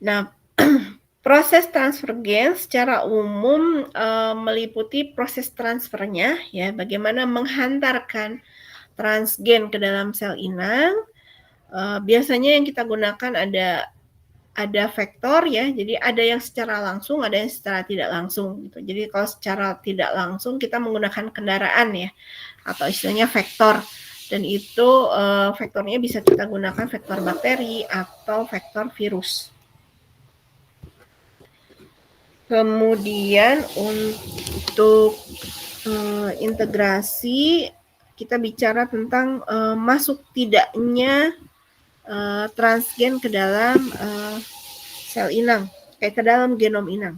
Nah, proses transfer gen secara umum meliputi proses transfernya ya, bagaimana menghantarkan transgen ke dalam sel inang. Biasanya yang kita gunakan ada vektor ya, jadi ada yang secara langsung, ada yang secara tidak langsung gitu. Jadi kalau secara tidak langsung kita menggunakan kendaraan ya, atau istilahnya vektor, dan itu vektornya bisa kita gunakan vektor bakteri atau vektor virus. Kemudian untuk integrasi kita bicara tentang masuk tidaknya transgen ke dalam sel inang, ke dalam genom inang.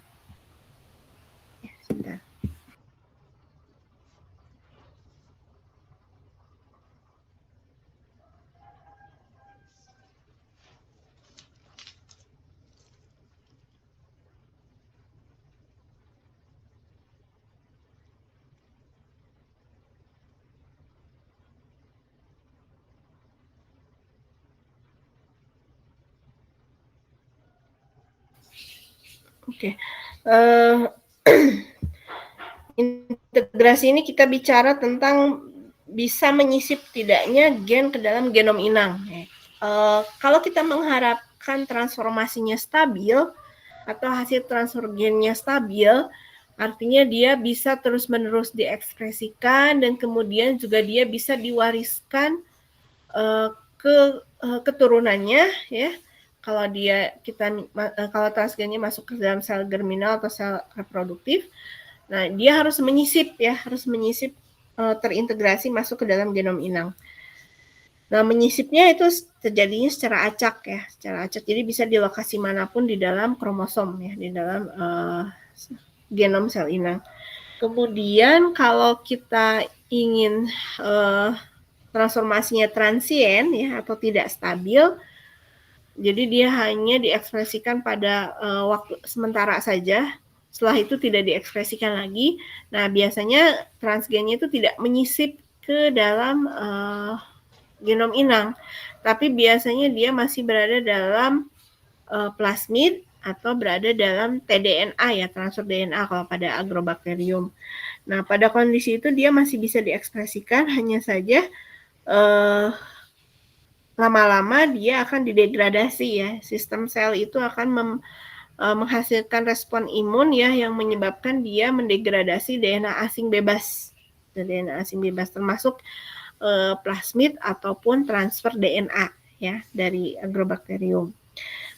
Ya, sebentar. Oke. Integrasi ini kita bicara tentang bisa menyisip tidaknya gen ke dalam genom inang. Kalau kita mengharapkan transformasinya stabil atau hasil transfer gennya stabil, artinya dia bisa terus-menerus diekspresikan dan kemudian juga dia bisa diwariskan ke keturunannya ya. Kalau kalau transgennya masuk ke dalam sel germinal atau sel reproduktif, nah dia harus menyisip ya, terintegrasi masuk ke dalam genom inang. Nah, menyisipnya itu terjadinya secara acak ya, Jadi bisa di lokasi manapun di dalam kromosom ya, di dalam genom sel inang. Kemudian kalau kita ingin transformasinya transien ya atau tidak stabil, jadi dia hanya diekspresikan pada waktu sementara saja. Setelah itu tidak diekspresikan lagi. Nah, biasanya transgennya itu tidak menyisip ke dalam genom inang, tapi biasanya dia masih berada dalam plasmid atau berada dalam tDNA ya, transfer DNA kalau pada Agrobacterium. Nah, pada kondisi itu dia masih bisa diekspresikan, hanya saja lama-lama dia akan didegradasi ya. Sistem sel itu akan menghasilkan respon imun ya yang menyebabkan dia mendegradasi DNA asing bebas. DNA asing bebas termasuk plasmid ataupun transfer DNA ya dari Agrobacterium.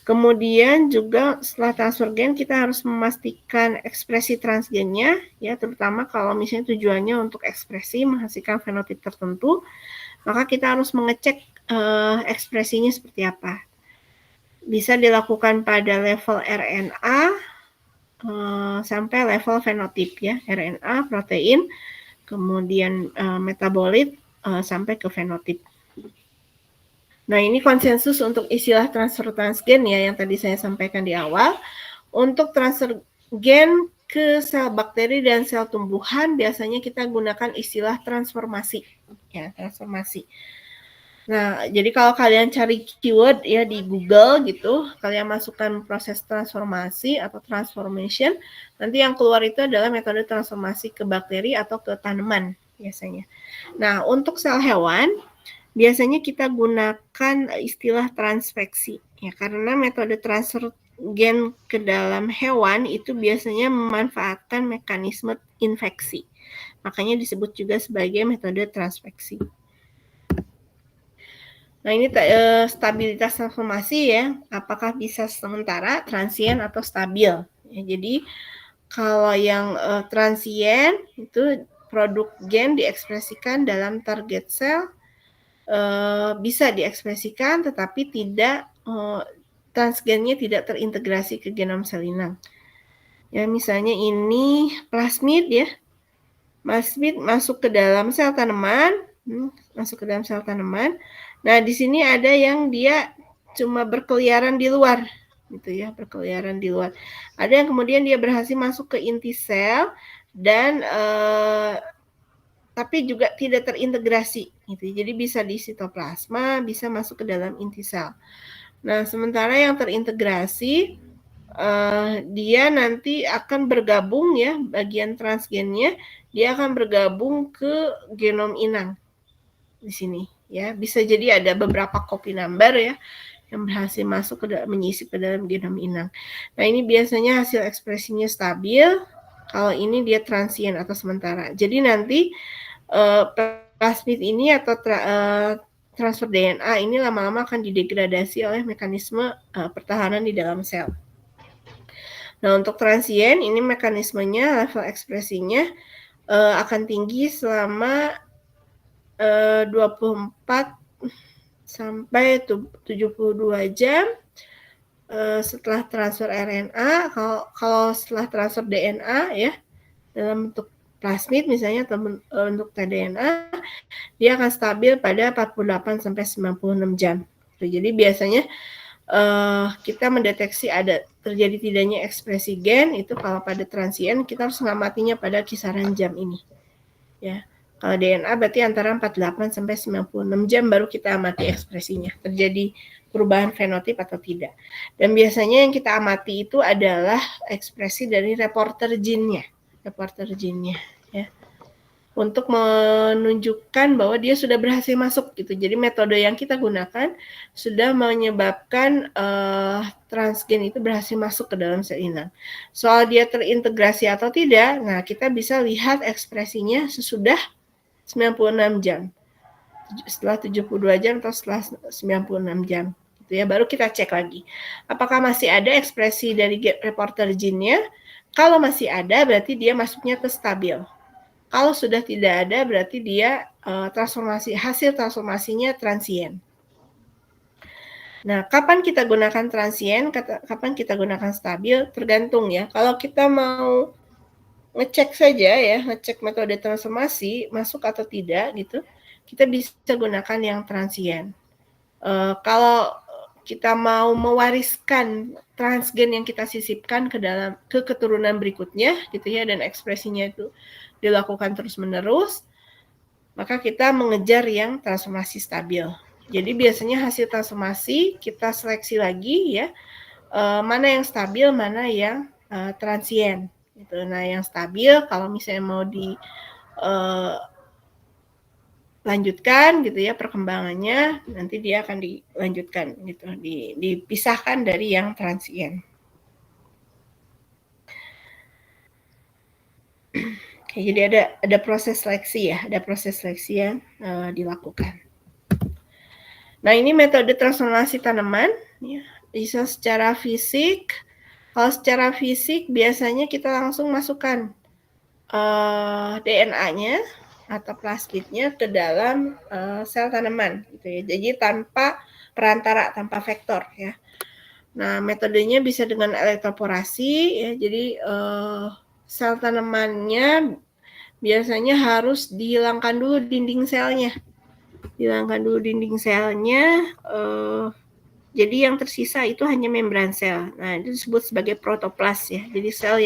Kemudian juga setelah transfer gen kita harus memastikan ekspresi transgennya ya, terutama kalau misalnya tujuannya untuk ekspresi menghasilkan fenotip tertentu, maka kita harus mengecek ekspresinya seperti apa. Bisa dilakukan pada level RNA sampai level fenotip ya, RNA, protein, kemudian metabolit sampai ke fenotip. Nah, ini konsensus untuk istilah transfer transgen ya yang tadi saya sampaikan di awal. Untuk transfer gen ke sel bakteri dan sel tumbuhan biasanya kita gunakan istilah transformasi. Ya, transformasi. Nah, jadi kalau kalian cari keyword ya di Google gitu, kalian masukkan proses transformasi atau transformation, nanti yang keluar itu adalah metode transformasi ke bakteri atau ke tanaman biasanya. Nah, untuk sel hewan, biasanya kita gunakan istilah transfeksi ya, karena metode transfer gen ke dalam hewan itu biasanya memanfaatkan mekanisme infeksi. Makanya disebut juga sebagai metode transfeksi. Nah ini stabilitas transformasi ya, apakah bisa sementara, transien atau stabil. Ya, jadi kalau yang transien itu produk gen diekspresikan dalam target cell, bisa diekspresikan tetapi tidak transgennya tidak terintegrasi ke genom sel inang. Ya misalnya ini plasmid ya, plasmid masuk ke dalam sel tanaman, Nah di sini ada yang dia cuma berkeliaran di luar, gitu ya, berkeliaran di luar. Ada yang kemudian dia berhasil masuk ke inti sel dan tapi juga tidak terintegrasi, gitu. Jadi bisa di sitoplasma, bisa masuk ke dalam inti sel. Nah sementara yang terintegrasi dia nanti akan bergabung ya, bagian transgennya dia akan bergabung ke genom inang di sini ya. Bisa jadi ada beberapa copy number ya yang berhasil masuk menyisip ke dalam genom inang. Nah ini biasanya hasil ekspresinya stabil, kalau ini dia transien atau sementara. Jadi nanti plasmid ini atau transfer DNA ini lama-lama akan didegradasi oleh mekanisme pertahanan di dalam sel. Nah, untuk transien ini mekanismenya, level ekspresinya akan tinggi selama 24 sampai 72 jam setelah transfer RNA. Kalau setelah transfer DNA ya, dalam bentuk plasmid misalnya atau untuk tDNA, dia akan stabil pada 48 sampai 96 jam. Jadi biasanya kita mendeteksi ada terjadi tidaknya ekspresi gen itu kalau pada transien kita harus mengamatinya pada kisaran jam ini. Ya. Kalau DNA berarti antara 48 sampai 96 jam baru kita amati ekspresinya, terjadi perubahan fenotip atau tidak. Dan biasanya yang kita amati itu adalah ekspresi dari reporter gennya ya. Untuk menunjukkan bahwa dia sudah berhasil masuk gitu. Jadi metode yang kita gunakan sudah menyebabkan transgen itu berhasil masuk ke dalam sel inang. Soal dia terintegrasi atau tidak, nah kita bisa lihat ekspresinya sesudah 96 jam. Setelah 72 jam atau setelah 96 jam. Gitu ya, baru kita cek lagi. Apakah masih ada ekspresi dari reporter gennya? Kalau masih ada, berarti dia masuknya ke stabil. Kalau sudah tidak ada, berarti dia hasil transformasinya transien. Nah, kapan kita gunakan transien, kapan kita gunakan stabil, tergantung ya. Kalau kita mau ngecek saja ya, ngecek metode transformasi masuk atau tidak gitu, kita bisa gunakan yang transien. Kalau kita mau mewariskan transgen yang kita sisipkan ke keturunan berikutnya gitu ya, dan ekspresinya itu dilakukan terus-menerus, maka kita mengejar yang transformasi stabil. Jadi biasanya hasil transformasi kita seleksi lagi ya, mana yang stabil, mana yang transien. Gitu. Nah yang stabil kalau misalnya mau dilanjutkan gitu ya perkembangannya, nanti dia akan dilanjutkan gitu, dipisahkan dari yang transien. Oke, jadi ada proses seleksi ya, yang dilakukan. Nah ini metode transformasi tanaman, ya, bisa secara fisik. Kalau secara fisik biasanya kita langsung masukkan DNA-nya atau plasmidnya ke dalam sel tanaman, gitu ya. Jadi tanpa perantara, tanpa vektor ya. Nah metodenya bisa dengan elektroporasi, ya. Jadi sel tanamannya biasanya harus dihilangkan dulu dinding selnya. Jadi yang tersisa itu hanya membran sel. Nah, itu disebut sebagai protoplas ya. Jadi sel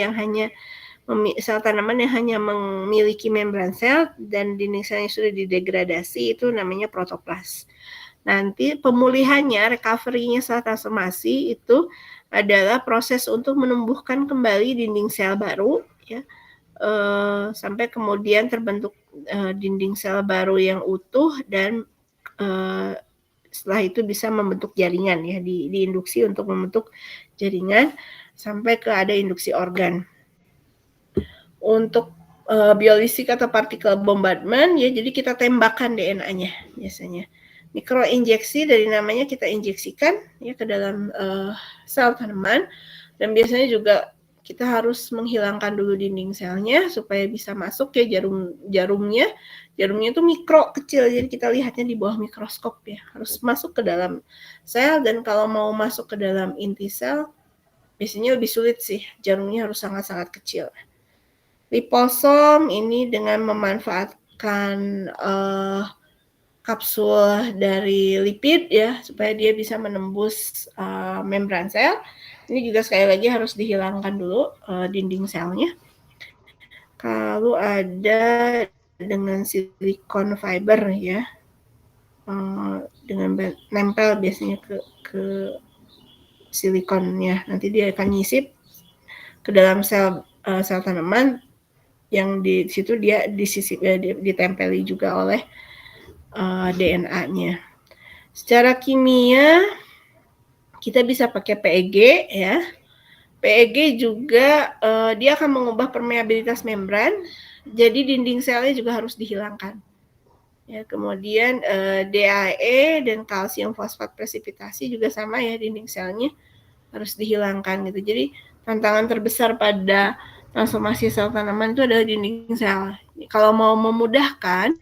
tanaman yang hanya memiliki membran sel dan dinding selnya sudah didegradasi itu namanya protoplas. Nanti pemulihannya, recovery-nya sel transformasi itu adalah proses untuk menumbuhkan kembali dinding sel baru ya. Sampai kemudian terbentuk dinding sel baru yang utuh dan setelah itu bisa membentuk jaringan ya, diinduksi untuk membentuk jaringan sampai ke ada induksi organ. Untuk biolisik atau partikel bombardment ya, jadi kita tembakkan DNA-nya biasanya. Mikroinjeksi dari namanya kita injeksikan ya ke dalam sel tanaman, dan biasanya juga kita harus menghilangkan dulu dinding selnya supaya bisa masuk ya jarumnya. Jarumnya itu mikro kecil, jadi kita lihatnya di bawah mikroskop ya. Harus masuk ke dalam sel, dan kalau mau masuk ke dalam inti sel biasanya lebih sulit sih. Jarumnya harus sangat-sangat kecil. Liposom ini dengan memanfaatkan kapsul dari lipid ya supaya dia bisa menembus membran sel. Ini juga sekali lagi harus dihilangkan dulu dinding selnya. Kalau ada dengan silikon fiber ya, dengan nempel biasanya ke silikonnya, nanti dia akan nyisip ke dalam sel tanaman, yang di situ dia ditempeli juga oleh DNA-nya. Secara kimia kita bisa pakai PEG ya. PEG juga dia akan mengubah permeabilitas membran, jadi dinding selnya juga harus dihilangkan. Ya, kemudian DAE dan kalsium fosfat presipitasi juga sama ya, dinding selnya harus dihilangkan gitu. Jadi tantangan terbesar pada transformasi sel tanaman itu adalah dinding sel. Kalau mau memudahkan,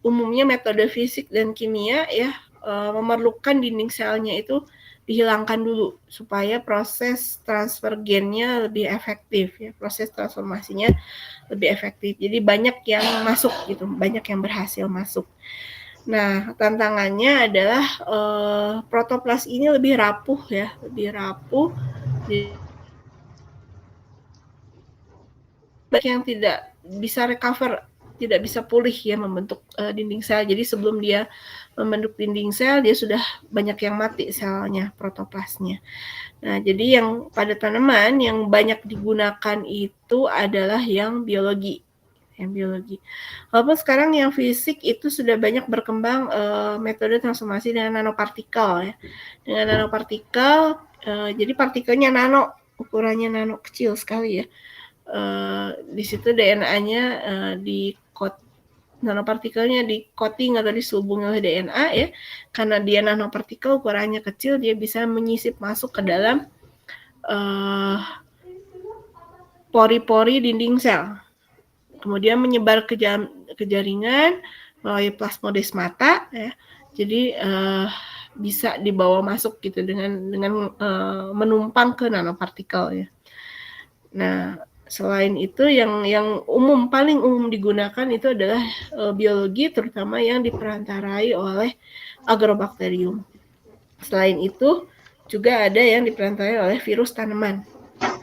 umumnya metode fisik dan kimia ya memerlukan dinding selnya itu dihilangkan dulu supaya proses transfer gennya lebih efektif ya, proses transformasinya lebih efektif. Jadi banyak yang masuk gitu, banyak yang berhasil masuk. Nah, tantangannya adalah protoplas ini lebih rapuh ya, lebih rapuh. Yang tidak bisa recover, tidak bisa pulih ya membentuk dinding sel. Jadi sebelum dia membentuk dinding sel, dia sudah banyak yang mati selnya, protoplasnya. Nah, jadi yang pada tanaman yang banyak digunakan itu adalah yang biologi. Yang biologi. Walaupun sekarang yang fisik itu sudah banyak berkembang metode transformasi dengan nanopartikel ya. Dengan nanopartikel, jadi partikelnya nano, ukurannya nano kecil sekali ya. Di situ DNA-nya nanopartikelnya di coating atau diselubungi oleh DNA ya, karena dia nanopartikel ukurannya kecil, dia bisa menyisip masuk ke dalam pori-pori dinding sel, kemudian menyebar ke jaringan melalui plasmodesmata ya, jadi bisa dibawa masuk gitu dengan menumpang ke nanopartikel ya. Nah, selain itu yang paling umum digunakan itu adalah biologi, terutama yang diperantarai oleh agrobakterium. Selain itu juga ada yang diperantarai oleh virus tanaman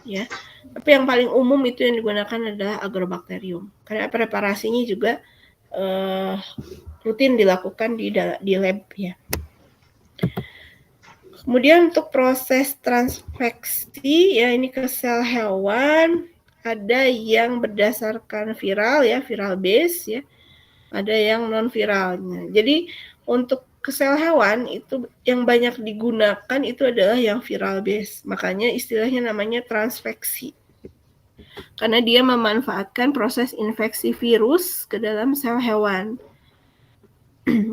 ya. Tapi yang paling umum itu yang digunakan adalah agrobakterium. Karena preparasinya juga rutin dilakukan di lab ya. Kemudian untuk proses transfeksi ya, ini ke sel hewan, ada yang berdasarkan viral ya, viral base ya, ada yang non viralnya. Jadi untuk ke sel hewan itu yang banyak digunakan itu adalah yang viral base. Makanya istilahnya namanya transfeksi. Karena dia memanfaatkan proses infeksi virus ke dalam sel hewan.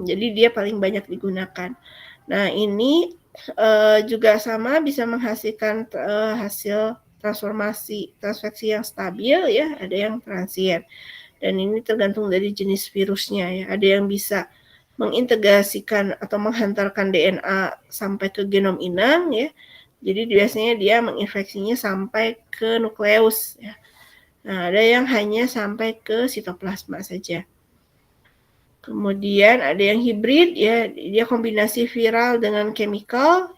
Jadi dia paling banyak digunakan. Nah, ini juga sama bisa menghasilkan hasil transfeksi yang stabil ya, ada yang transien. Dan ini tergantung dari jenis virusnya ya. Ada yang bisa mengintegrasikan atau menghantarkan DNA sampai ke genom inang ya. Jadi biasanya dia menginfeksinya sampai ke nukleus ya. Nah, ada yang hanya sampai ke sitoplasma saja. Kemudian ada yang hibrid ya, dia kombinasi viral dengan chemical,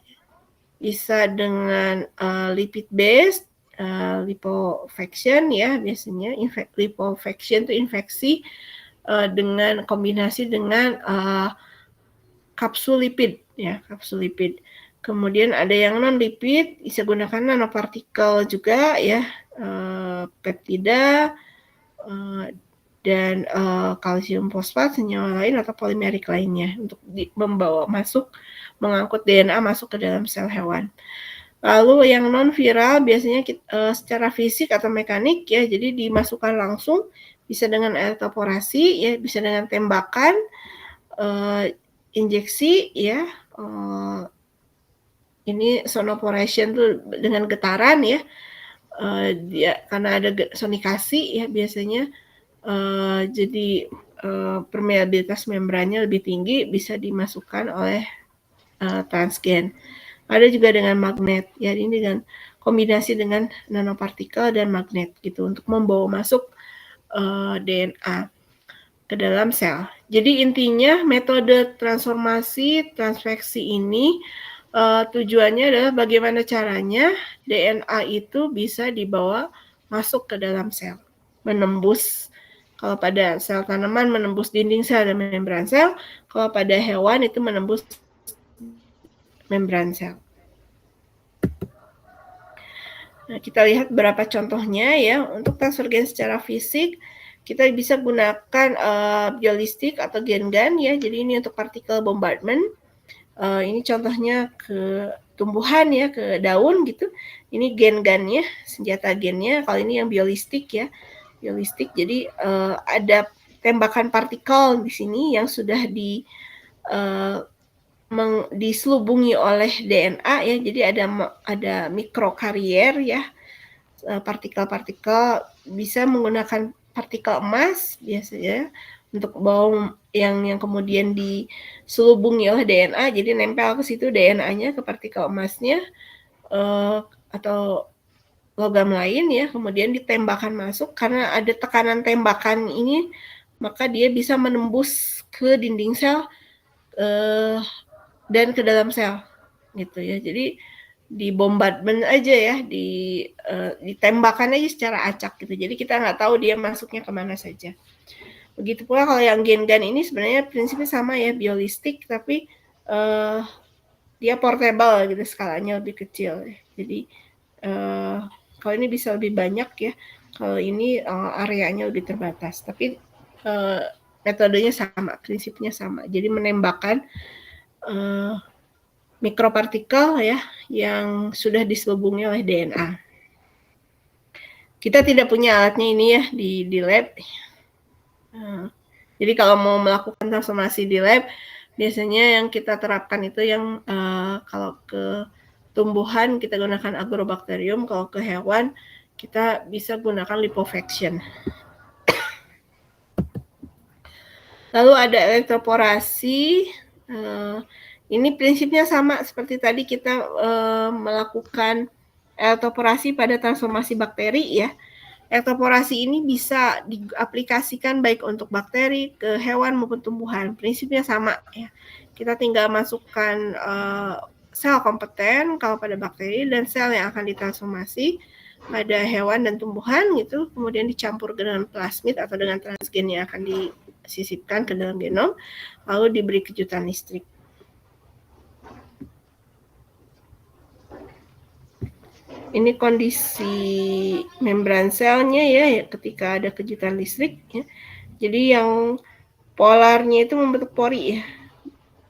bisa dengan lipid based, lipofaction ya, biasanya lipofaction itu infeksi dengan kombinasi dengan kapsul lipid ya, kapsul lipid. Kemudian ada yang non lipid, bisa gunakan nanopartikel juga ya, peptida dan kalsium fosfat, senyawa lain atau polimerik lainnya untuk membawa masuk, mengangkut DNA masuk ke dalam sel hewan. Lalu yang non viral biasanya secara fisik atau mekanik ya, jadi dimasukkan langsung, bisa dengan elektroporasi ya, bisa dengan tembakan injeksi ya, ini sonoporation tuh dengan getaran ya, dia karena ada sonikasi ya biasanya, jadi permeabilitas membrannya lebih tinggi, bisa dimasukkan oleh transgen. Ada juga dengan magnet, ya ini dengan kombinasi dengan nanopartikel dan magnet gitu untuk membawa masuk DNA ke dalam sel. Jadi intinya metode transformasi transveksi ini tujuannya adalah bagaimana caranya DNA itu bisa dibawa masuk ke dalam sel, menembus. Kalau pada sel tanaman menembus dinding sel dan membran sel, kalau pada hewan itu menembus membran sel. Nah, kita lihat beberapa contohnya ya. Untuk transfer gen secara fisik, kita bisa gunakan biolistik atau gen gun ya. Jadi ini untuk partikel bombardment. Ini contohnya ke tumbuhan ya, ke daun gitu. Ini gen gunnya, senjata gennya. Kalau ini yang biolistik ya, biolistik. Jadi ada tembakan partikel di sini yang sudah diselubungi oleh DNA ya. Jadi ada mikrokarier ya, partikel-partikel, bisa menggunakan partikel emas biasanya untuk bawa yang kemudian diselubungi oleh DNA, jadi nempel ke situ DNA-nya ke partikel emasnya atau logam lain ya, kemudian ditembakkan masuk. Karena ada tekanan tembakan ini, maka dia bisa menembus ke dinding sel dan ke dalam sel gitu ya. Jadi di bombardment aja ya, ditembakkan aja secara acak gitu. Jadi kita nggak tahu dia masuknya kemana saja. Begitu pula kalau yang gen gun ini sebenarnya prinsipnya sama ya, biolistik, tapi dia portable gitu, skalanya lebih kecil. Jadi kalau ini bisa lebih banyak ya, kalau ini areanya lebih terbatas. Tapi metodenya sama, prinsipnya sama. Jadi menembakkan mikropartikel ya yang sudah diselubungi oleh DNA. Kita tidak punya alatnya ini ya di lab. Jadi kalau mau melakukan transformasi di lab, biasanya yang kita terapkan itu yang kalau ke tumbuhan kita gunakan agrobacterium, kalau ke hewan kita bisa gunakan liposuction. Lalu ada elektroporasi. Ini prinsipnya sama seperti tadi kita melakukan elektroporasi pada transformasi bakteri ya. Elektroporasi ini bisa diaplikasikan baik untuk bakteri, ke hewan maupun tumbuhan. Prinsipnya sama ya. Kita tinggal masukkan sel kompeten kalau pada bakteri dan sel yang akan ditransformasi pada hewan dan tumbuhan gitu, kemudian dicampur dengan plasmid atau dengan transgen yang akan disisipkan ke dalam genom, lalu diberi kejutan listrik. Ini kondisi membran selnya ya ketika ada kejutan listrik ya. Jadi yang polarnya itu membentuk pori ya.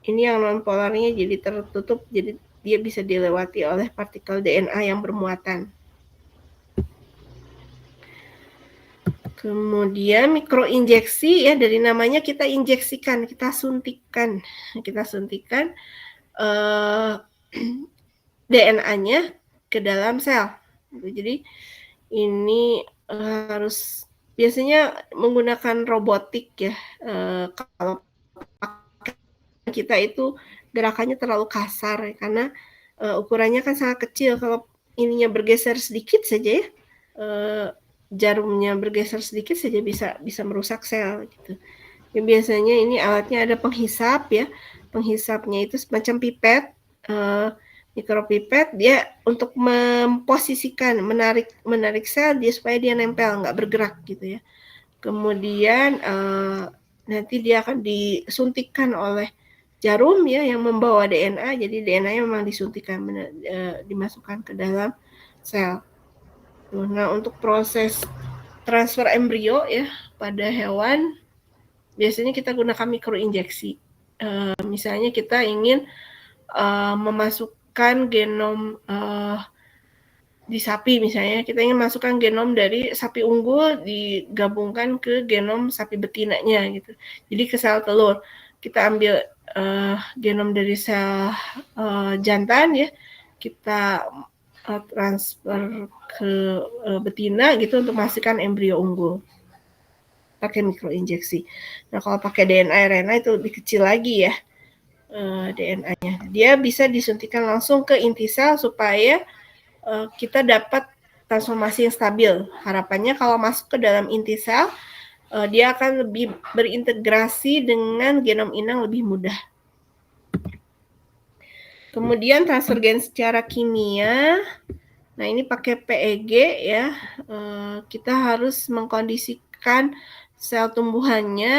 Ini yang non polarnya jadi tertutup, jadi dia bisa dilewati oleh partikel DNA yang bermuatan. Kemudian mikroinjeksi ya, dari namanya kita injeksikan, kita suntikan DNA-nya ke dalam sel. Jadi ini harus biasanya menggunakan robotik ya. Kalau kita itu gerakannya terlalu kasar karena ukurannya kan sangat kecil. Kalau ininya bergeser sedikit saja ya, jarumnya bergeser sedikit saja bisa merusak sel gitu. Ya, biasanya ini alatnya ada penghisap ya. Penghisapnya itu semacam pipet, mikropipet, dia untuk memposisikan, menarik sel dia supaya dia nempel, nggak bergerak gitu ya. Kemudian nanti dia akan disuntikkan oleh jarum ya yang membawa DNA. Jadi DNA-nya memang disuntikkan, dimasukkan ke dalam sel. Nah, untuk proses transfer embrio ya pada hewan, biasanya kita gunakan mikroinjeksi. Misalnya kita ingin memasukkan genom di sapi, misalnya kita ingin masukkan genom dari sapi unggul digabungkan ke genom sapi betinanya gitu. Jadi ke sel telur. kita ambil genom dari sel jantan ya, kita transfer ke betina gitu untuk memastikan embrio unggul pakai mikroinjeksi. Nah kalau pakai DNA RNA itu lebih kecil lagi ya DNA-nya. Dia bisa disuntikan langsung ke inti sel supaya kita dapat transformasi yang stabil. Harapannya kalau masuk ke dalam inti sel, dia akan lebih berintegrasi dengan genom inang lebih mudah. Kemudian transfer gen secara kimia, nah ini pakai PEG ya, kita harus mengkondisikan sel tumbuhannya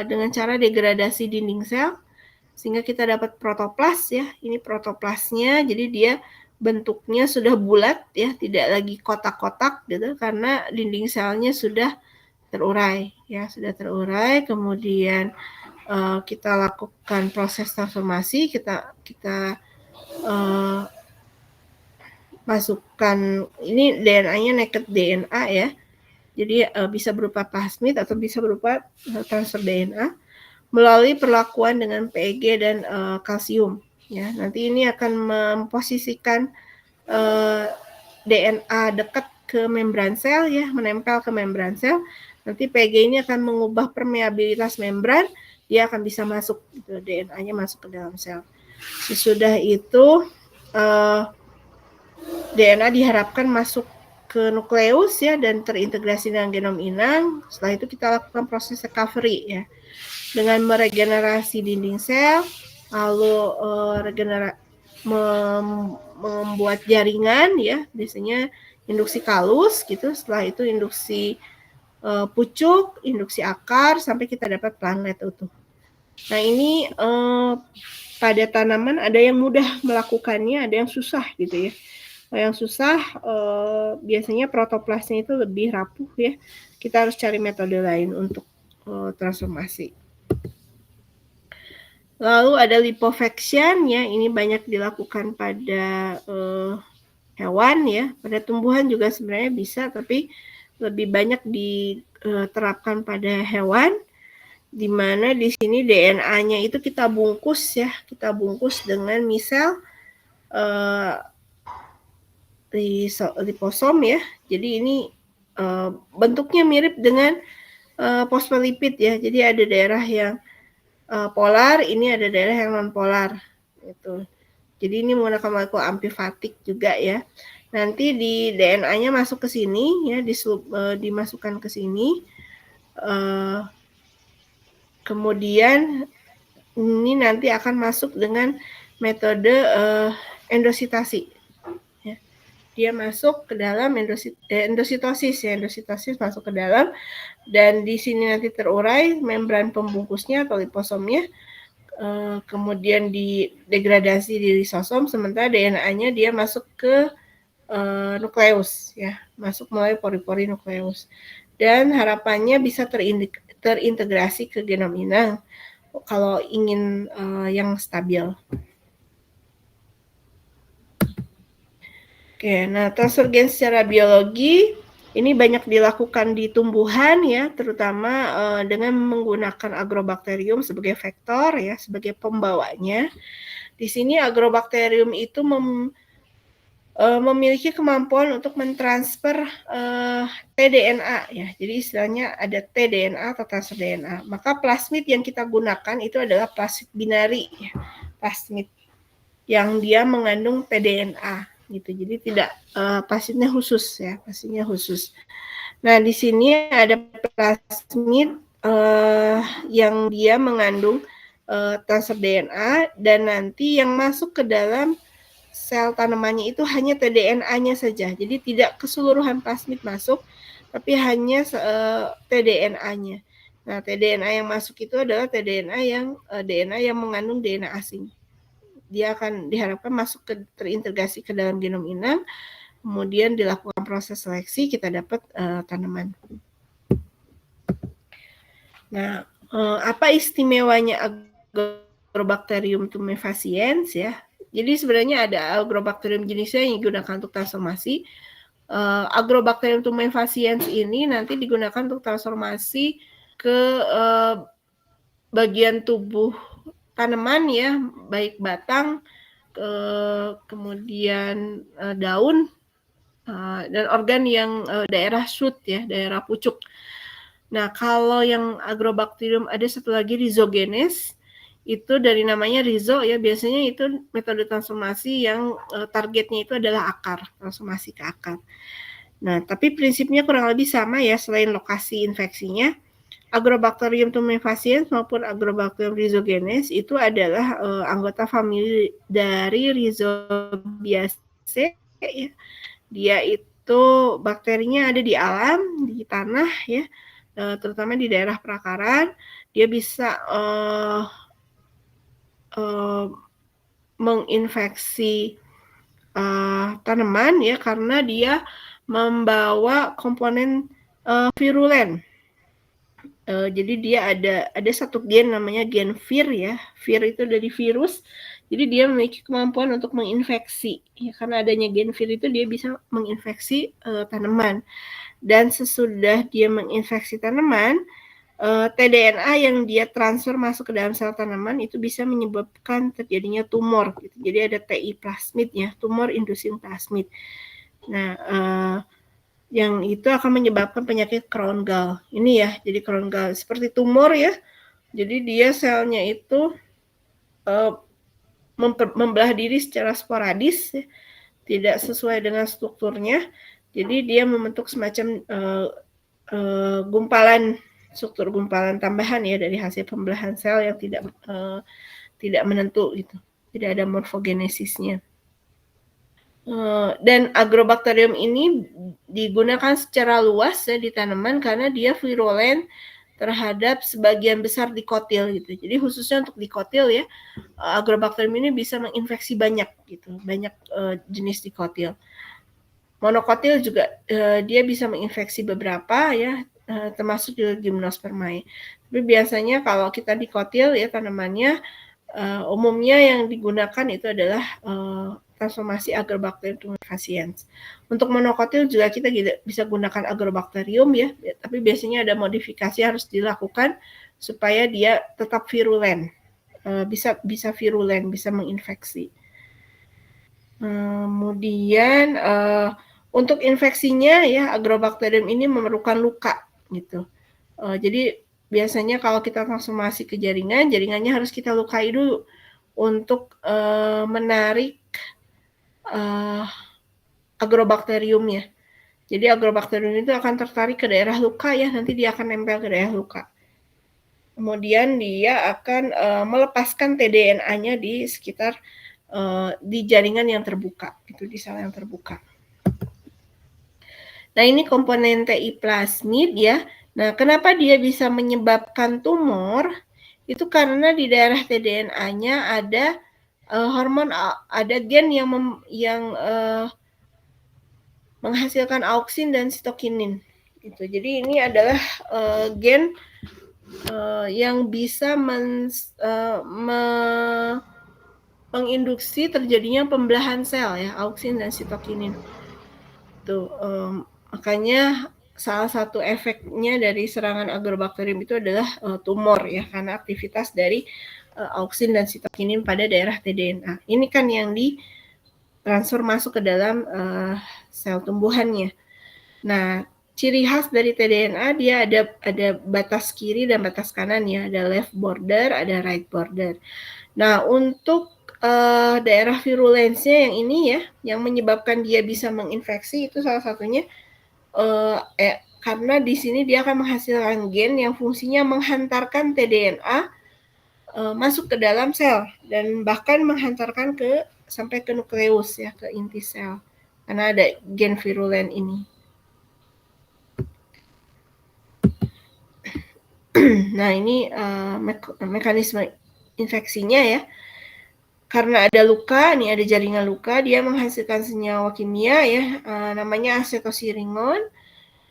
dengan cara degradasi dinding sel, sehingga kita dapat protoplas ya, ini protoplasnya, jadi dia bentuknya sudah bulat ya, tidak lagi kotak-kotak gitu, karena dinding selnya sudah terurai ya, sudah terurai. Kemudian kita lakukan proses transformasi, kita masukkan ini DNA-nya naked DNA ya, jadi bisa berupa plasmid atau bisa berupa transfer DNA melalui perlakuan dengan PEG dan kalsium ya. Nanti ini akan memposisikan DNA dekat ke membran sel ya, menempel ke membran sel. Nanti PEG ini akan mengubah permeabilitas membran, dia akan bisa masuk gitu, DNA-nya masuk ke dalam sel. Sesudah itu DNA diharapkan masuk ke nukleus ya dan terintegrasi dengan genom inang. Setelah itu kita lakukan proses recovery ya, dengan meregenerasi dinding sel, lalu membuat jaringan ya, biasanya induksi kalus gitu. Setelah itu induksi pucuk, induksi akar, sampai kita dapat plantlet utuh. Nah ini pada tanaman ada yang mudah melakukannya, ada yang susah gitu ya. Yang susah biasanya protoplasnya itu lebih rapuh ya. Kita harus cari metode lain untuk transformasi. Lalu ada liposuction ya, ini banyak dilakukan pada hewan ya, pada tumbuhan juga sebenarnya bisa, tapi lebih banyak diterapkan pada hewan, di mana di sini DNA-nya itu kita bungkus ya, kita bungkus dengan misel liposom ya. Jadi ini bentuknya mirip dengan fosfolipid ya. Jadi ada daerah yang polar, ini ada daerah yang non polar gitu. Jadi ini menggunakan molekul amfifatik juga ya. Nanti di DNA-nya masuk ke sini ya, dimasukkan ke sini. Kemudian ini nanti akan masuk dengan metode endositasi. Ya. Dia masuk ke dalam endositosis ya, endositosis masuk ke dalam, dan di sini nanti terurai membran pembungkusnya atau liposomnya, kemudian didegradasi di lisosom, sementara DNA-nya dia masuk ke nukleus ya, masuk melalui pori-pori nukleus, dan harapannya bisa terintegrasi ke genom inang kalau ingin yang stabil. Oke, nah transfer gen secara biologi ini banyak dilakukan di tumbuhan ya, terutama dengan menggunakan agrobakterium sebagai vektor ya, sebagai pembawanya. Di sini agrobakterium itu memiliki kemampuan untuk mentransfer tDNA ya. Jadi istilahnya ada tDNA atau transfer DNA. Maka plasmid yang kita gunakan itu adalah plasmid binari ya. Plasmid yang dia mengandung tDNA gitu. Jadi tidak plasmidnya khusus ya, plasmidnya khusus. Nah, di sini ada plasmid yang dia mengandung transfer DNA, dan nanti yang masuk ke dalam sel tanamannya itu hanya tDNA-nya saja. Jadi tidak keseluruhan plasmid masuk, tapi hanya tDNA-nya. Nah, tDNA yang masuk itu adalah tDNA DNA yang mengandung DNA asing. Dia akan diharapkan masuk terintegrasi ke dalam genom inang, kemudian dilakukan proses seleksi, kita dapat tanaman. Nah, apa istimewanya Agrobacterium tumefaciens ya? Jadi sebenarnya ada Agrobacterium jenisnya yang digunakan untuk transformasi. Agrobacterium tumefaciens ini nanti digunakan untuk transformasi ke bagian tubuh tanaman ya, baik batang, kemudian daun, dan organ yang daerah shoot ya, daerah pucuk. Nah, kalau yang Agrobacterium ada satu lagi Rhizogenes, itu dari namanya rhizo ya, biasanya itu metode transformasi yang targetnya itu adalah akar, transformasi ke akar. Nah, tapi prinsipnya kurang lebih sama ya, selain lokasi infeksinya. Agrobacterium tumefaciens maupun Agrobacterium rhizogenes itu adalah anggota famili dari Rhizobiaceae ya. Dia itu bakterinya ada di alam, di tanah ya, terutama di daerah perakaran. Dia bisa menginfeksi tanaman ya, karena dia membawa komponen virulen. Jadi dia ada satu gen namanya gen vir ya. Vir itu dari virus. Jadi dia memiliki kemampuan untuk menginfeksi. Ya, karena adanya gen vir itu dia bisa menginfeksi tanaman. Dan sesudah dia menginfeksi tanaman, tDNA yang dia transfer masuk ke dalam sel tanaman itu bisa menyebabkan terjadinya tumor. Gitu. Jadi ada TI plasmid ya, tumor inducing plasmid. Nah, yang itu akan menyebabkan penyakit Crohn gall. Ini ya, jadi Crohn gall seperti tumor ya. Jadi dia selnya itu membelah diri secara sporadis, ya, tidak sesuai dengan strukturnya. Jadi dia membentuk semacam gumpalan, struktur gumpalan tambahan ya dari hasil pembelahan sel yang tidak menentu gitu. Tidak ada morfogenesisnya. Dan Agrobacterium ini digunakan secara luas ya di tanaman karena dia virulen terhadap sebagian besar dikotil gitu. Jadi khususnya untuk dikotil ya, Agrobacterium ini bisa menginfeksi banyak gitu, banyak jenis dikotil. Monokotil juga dia bisa menginfeksi beberapa ya, termasuk juga Gymnospermae. Tapi biasanya kalau kita dikotil ya tanamannya, umumnya yang digunakan itu adalah transformasi Agrobacterium tumefaciens. Untuk monokotil juga kita bisa gunakan Agrobacterium ya, tapi biasanya ada modifikasi harus dilakukan supaya dia tetap virulen, bisa virulen, bisa menginfeksi. Kemudian untuk infeksinya ya, Agrobacterium ini memerlukan luka gitu. Jadi biasanya kalau kita transformasi ke jaringan, jaringannya harus kita lukai dulu untuk menarik Agrobacteriumnya. Jadi Agrobacterium itu akan tertarik ke daerah luka ya, nanti dia akan nempel ke daerah luka. Kemudian dia akan melepaskan tDNA-nya di sekitar di jaringan yang terbuka, itu di sel yang terbuka. Nah, ini komponen TI plasmid ya. Nah, kenapa dia bisa menyebabkan tumor? Itu karena di daerah tDNA-nya ada hormon, ada gen yang menghasilkan auksin dan sitokinin. Gitu. Jadi ini adalah gen yang bisa menginduksi terjadinya pembelahan sel ya, auksin dan sitokinin. Tuh, makanya salah satu efeknya dari serangan Agrobacterium itu adalah tumor ya, karena aktivitas dari auksin dan sitokinin pada daerah tDNA. Ini kan yang ditransfer masuk ke dalam sel tumbuhannya. Nah, ciri khas dari tDNA dia ada batas kiri dan batas kanan ya, ada left border, ada right border. Nah, untuk daerah virulensnya yang ini ya, yang menyebabkan dia bisa menginfeksi itu salah satunya karena di sini dia akan menghasilkan gen yang fungsinya menghantarkan tDNA masuk ke dalam sel dan bahkan menghantarkan sampai ke nukleus ya, ke inti sel. Karena ada gen virulen ini. Nah, ini mekanisme infeksinya ya. Karena ada luka, nih ada jaringan luka, dia menghasilkan senyawa kimia ya, namanya acetosiringon,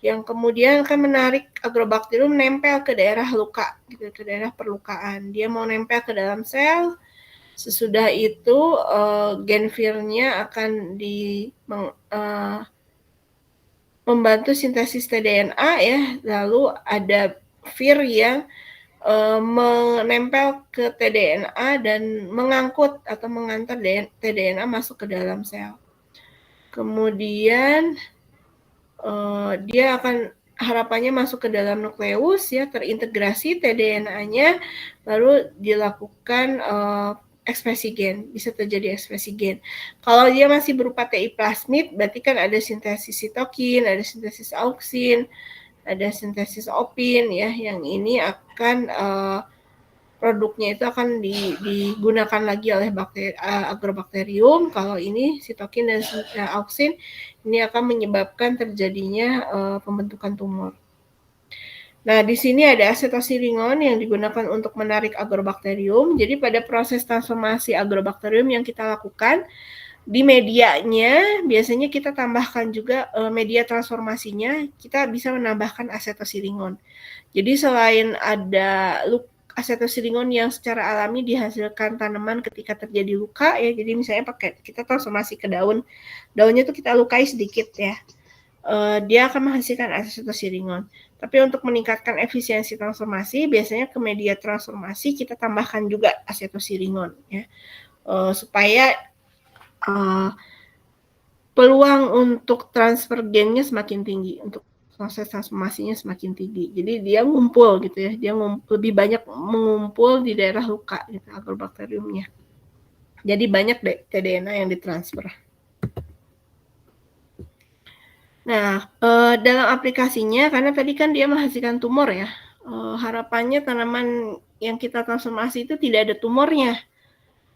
yang kemudian akan menarik Agrobacterium nempel ke daerah luka, gitu, ke daerah perlukaan. Dia mau nempel ke dalam sel, sesudah itu gen vir-nya akan membantu sintesis tDNA ya, lalu ada vir yang menempel ke tDNA dan mengangkut atau mengantar tDNA masuk ke dalam sel. Kemudian dia akan harapannya masuk ke dalam nukleus ya, terintegrasi tDNA-nya, lalu dilakukan ekspresi gen, bisa terjadi ekspresi gen. Kalau dia masih berupa TI plasmid, berarti kan ada sintesis sitokin, ada sintesis auksin, ada sintesis opin ya, yang ini akan produknya itu akan digunakan lagi oleh agrobakterium. Kalau ini sitokin dan auksin, ini akan menyebabkan terjadinya pembentukan tumor. Nah, di sini ada acetosiringon yang digunakan untuk menarik agrobakterium. Jadi pada proses transformasi agrobakterium yang kita lakukan, di medianya biasanya kita tambahkan juga media transformasinya, kita bisa menambahkan acetosiringon. Jadi selain ada acetosiringon yang secara alami dihasilkan tanaman ketika terjadi luka ya, jadi misalnya pakai kita transformasi ke daunnya tuh kita lukai sedikit ya, dia akan menghasilkan acetosiringon. Tapi untuk meningkatkan efisiensi transformasi, biasanya ke media transformasi kita tambahkan juga acetosiringon ya, supaya peluang untuk transfer gennya semakin tinggi, untuk proses transformasinya semakin tinggi. Jadi dia ngumpul gitu ya, dia lebih banyak mengumpul di daerah luka gitu agrobakteriumnya. Jadi banyak tDNA yang ditransfer. Nah, dalam aplikasinya, karena tadi kan dia menghasilkan tumor ya, harapannya tanaman yang kita transformasi itu tidak ada tumornya,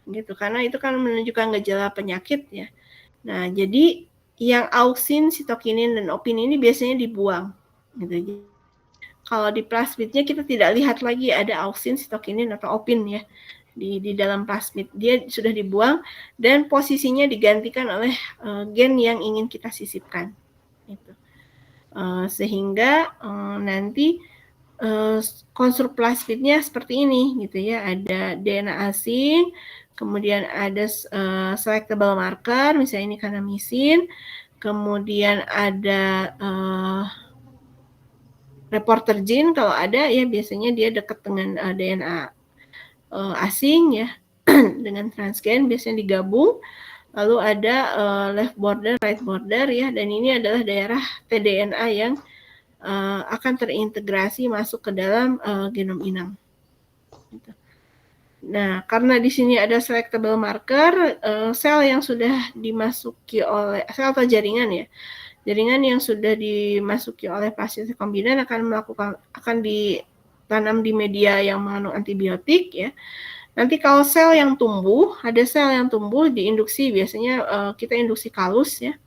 gitu. Karena itu kan menunjukkan gejala penyakit ya. Nah, jadi yang auksin, sitokinin, dan opin ini biasanya dibuang, gitu. Kalau di plasmidnya kita tidak lihat lagi ada auksin, sitokinin, atau opin ya di dalam plasmid. Dia sudah dibuang dan posisinya digantikan oleh gen yang ingin kita sisipkan. Gitu. Sehingga nanti konstruk plasmidnya seperti ini gitu ya, ada DNA asing, kemudian ada selectable marker, misalnya ini kanamisin, kemudian ada reporter gene kalau ada ya, biasanya dia dekat dengan DNA asing ya, dengan transgen biasanya digabung. Lalu ada left border, right border ya, dan ini adalah daerah tDNA yang akan terintegrasi masuk ke dalam genom inang. Gitu. Nah, karena di sini ada selectable marker, sel yang sudah dimasuki oleh sel atau jaringan ya, jaringan yang sudah dimasuki oleh pasien rekombinan akan ditanam di media yang mengandung antibiotik ya. Nanti kalau sel yang tumbuh, ada sel yang tumbuh diinduksi, biasanya kita induksi kalus ya.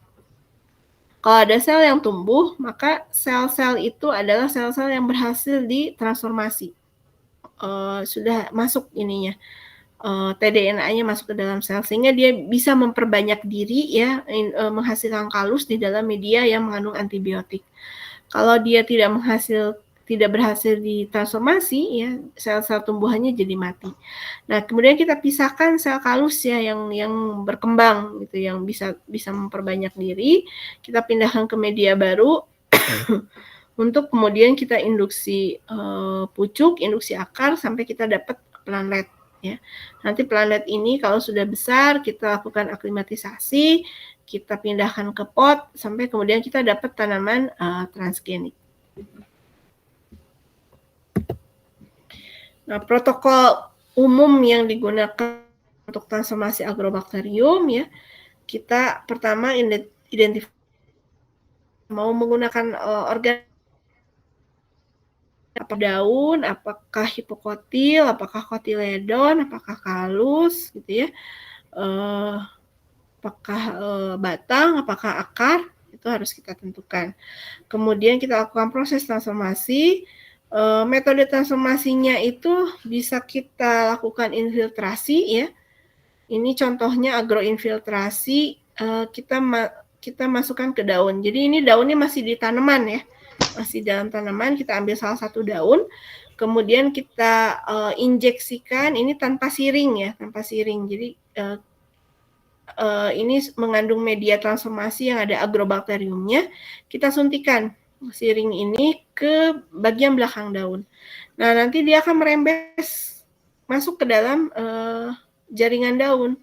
Kalau ada sel yang tumbuh, maka sel-sel itu adalah sel-sel yang berhasil ditransformasi. Sudah masuk ininya, tDNA-nya masuk ke dalam sel, sehingga dia bisa memperbanyak diri ya, menghasilkan kalus di dalam media yang mengandung antibiotik. Kalau dia tidak berhasil ditransformasi ya, sel-sel tumbuhannya jadi mati. Nah, kemudian kita pisahkan sel kalus ya yang berkembang gitu, yang bisa memperbanyak diri, kita pindahkan ke media baru untuk kemudian kita induksi pucuk, induksi akar sampai kita dapat planlet ya. Nanti planlet ini kalau sudah besar kita lakukan aklimatisasi, kita pindahkan ke pot sampai kemudian kita dapat tanaman transgenik. Nah, protokol umum yang digunakan untuk transformasi agrobakterium ya, kita pertama identifikasi mau menggunakan organ apa daun, apakah hipokotil, apakah kotiledon, apakah kalus gitu ya, apakah batang, apakah akar, itu harus kita tentukan. Kemudian kita lakukan proses transformasi. Metode transformasinya itu bisa kita lakukan infiltrasi ya. Ini contohnya agroinfiltrasi, kita masukkan ke daun. Jadi ini daunnya masih di tanaman ya, masih dalam tanaman, kita ambil salah satu daun, kemudian kita injeksikan, ini tanpa siring ya, tanpa siring. Jadi ini mengandung media transformasi yang ada agrobakteriumnya, kita suntikan Sirih ini ke bagian belakang daun. Nah, nanti dia akan merembes masuk ke dalam jaringan daun.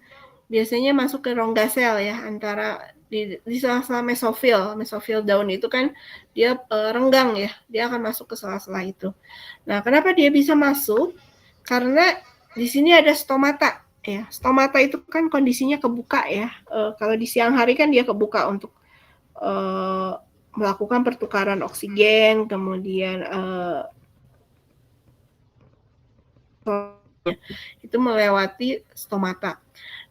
Biasanya masuk ke rongga sel ya, antara di sela-sela mesofil daun itu kan dia renggang ya, dia akan masuk ke sela-sela itu. Nah, kenapa dia bisa masuk? Karena di sini ada stomata ya. Stomata itu kan kondisinya kebuka ya. Kalau di siang hari kan dia kebuka untuk melakukan pertukaran oksigen, kemudian itu melewati stomata.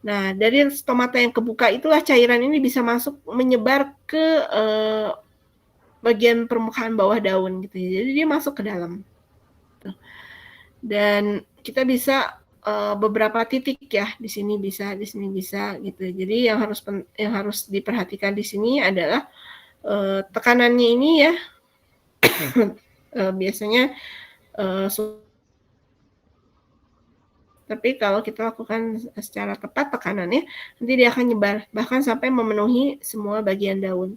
Nah, dari stomata yang kebuka itulah cairan ini bisa masuk menyebar ke bagian permukaan bawah daun gitu. Jadi dia masuk ke dalam. Dan kita bisa beberapa titik ya, di sini bisa gitu. Jadi yang harus diperhatikan di sini adalah tekanannya ini ya. Biasanya tapi kalau kita lakukan secara tepat tekanannya, nanti dia akan nyebar, bahkan sampai memenuhi semua bagian daun.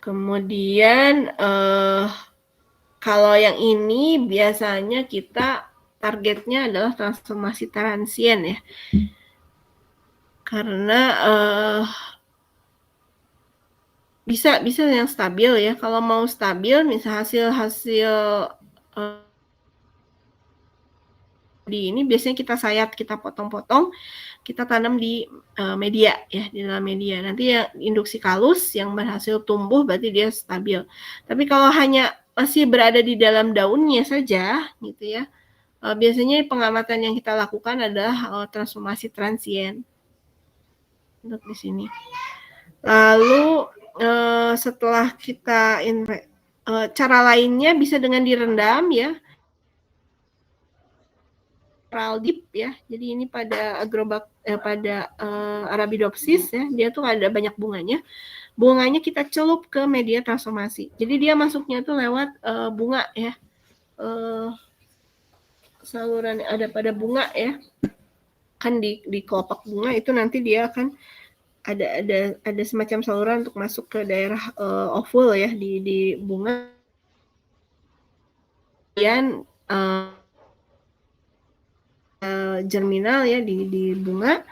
Kemudian kalau yang ini biasanya kita targetnya adalah transformasi transien ya. Karena bisa yang stabil ya. Kalau mau stabil, misal hasil di ini biasanya kita sayat, kita potong-potong, kita tanam di media ya, di dalam media. Nanti yang induksi kalus yang berhasil tumbuh berarti dia stabil. Tapi kalau hanya masih berada di dalam daunnya saja gitu ya, biasanya pengamatan yang kita lakukan adalah transformasi transien untuk di sini. Lalu setelah kita cara lainnya bisa dengan direndam ya, Arabidopsis ya. Jadi ini pada Arabidopsis ya, dia tuh ada banyak bunganya. Bunganya kita celup ke media transformasi. Jadi dia masuknya tuh lewat bunga ya. Saluran ada pada bunga ya. Kan di kelopak bunga itu nanti dia akan ada semacam saluran untuk masuk ke daerah ovul ya di bunga. Kemudian germinal ya di bunga,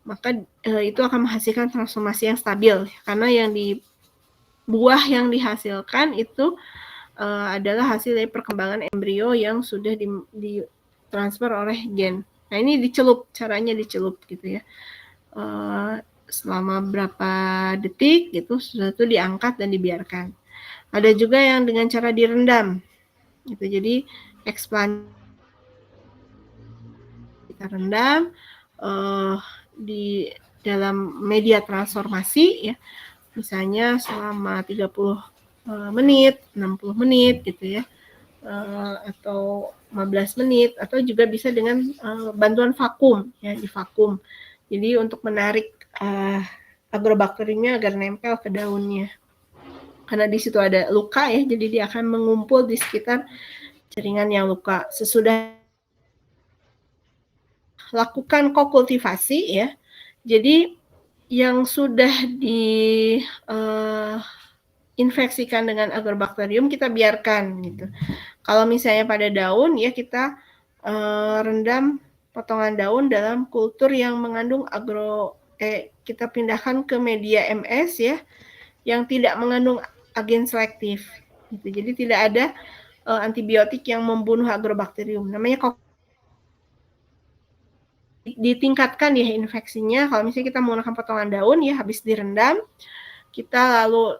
maka itu akan menghasilkan transformasi yang stabil karena yang di buah yang dihasilkan itu adalah hasil dari perkembangan embrio yang sudah ditransfer oleh gen. Nah ini dicelup, caranya dicelup gitu ya. Selama berapa detik gitu sudah itu diangkat dan dibiarkan. Ada juga yang dengan cara direndam gitu. Jadi explant kita rendam di dalam media transformasi ya, misalnya selama 30 menit, 60 menit gitu ya, atau 15 menit, atau juga bisa dengan bantuan vakum ya, di vakum. Jadi untuk menarik agrobakteriumnya agar nempel ke daunnya. Karena di situ ada luka ya, jadi dia akan mengumpul di sekitar jaringan yang luka. Sesudah lakukan kokultivasi ya. Jadi yang sudah diinfeksikan dengan agrobakterium kita biarkan gitu. Kalau misalnya pada daun ya kita rendam potongan daun dalam kultur yang mengandung kita pindahkan ke media MS ya yang tidak mengandung agen selektif gitu. Jadi tidak ada antibiotik yang membunuh agrobakterium. Namanya ditingkatkan ya infeksinya. Kalau misalnya kita menggunakan potongan daun ya habis direndam, kita lalu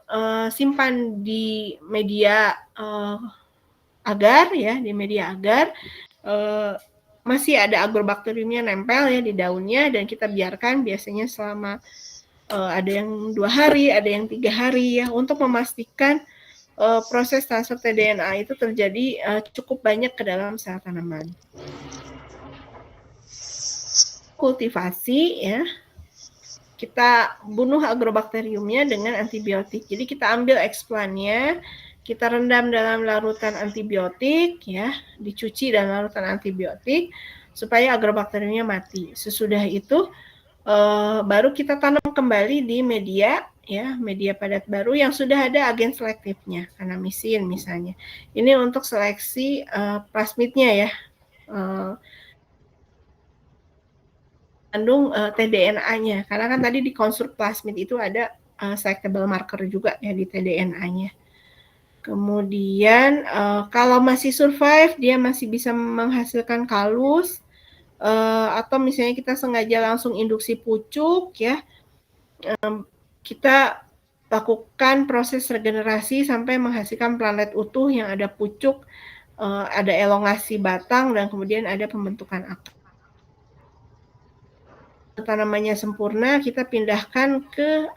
simpan di media agar ya, di media agar masih ada agrobakteriumnya nempel ya di daunnya dan kita biarkan biasanya selama ada yang 2 hari, ada yang 3 hari ya untuk memastikan proses transfer tDNA itu terjadi cukup banyak ke dalam sel tanaman. Kultivasi ya, kita bunuh agrobakteriumnya dengan antibiotik. Jadi kita ambil explannya, kita rendam dalam larutan antibiotik ya, dicuci dalam larutan antibiotik supaya agrobakteriumnya mati. Sesudah itu baru kita tanam kembali di media ya, media padat baru yang sudah ada agen selektifnya, kanamisin misalnya. Ini untuk seleksi plasmidnya ya, mengandung tDNA-nya, karena kan tadi di konstruk plasmid itu ada selectable marker juga ya di tDNA-nya. Kemudian kalau masih survive, dia masih bisa menghasilkan kalus, atau misalnya kita sengaja langsung induksi pucuk ya, kita lakukan proses regenerasi sampai menghasilkan planet utuh yang ada pucuk, ada elongasi batang, dan kemudian ada pembentukan akar. Tanamannya sempurna, kita pindahkan ke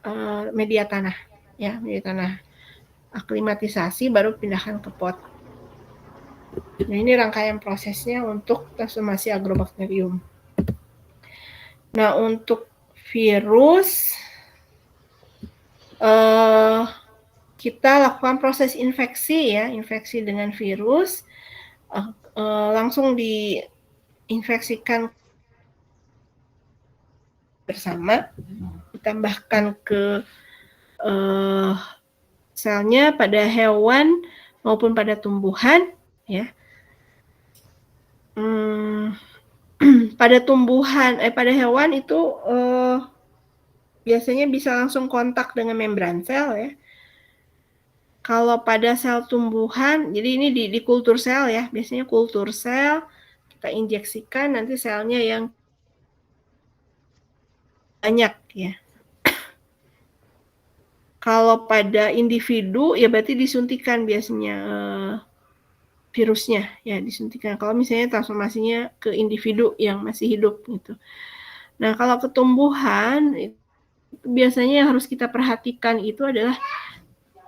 media tanah, ya, media tanah aklimatisasi, baru pindahkan ke pot. Nah, ini rangkaian prosesnya untuk transformasi agrobakterium. Nah, untuk virus, kita lakukan proses infeksi ya, infeksi dengan virus, langsung diinfeksikan bersama, ditambahkan ke selnya pada hewan maupun pada tumbuhan ya. Pada tumbuhan, pada hewan itu biasanya bisa langsung kontak dengan membran sel ya. Kalau pada sel tumbuhan, jadi ini di kultur sel ya, biasanya kultur sel kita injeksikan, nanti selnya yang banyak ya. Kalau pada individu ya berarti disuntikan biasanya virusnya ya, disuntikan. Kalau misalnya transformasinya ke individu yang masih hidup gitu. Nah, kalau ke tumbuhan itu biasanya yang harus kita perhatikan itu adalah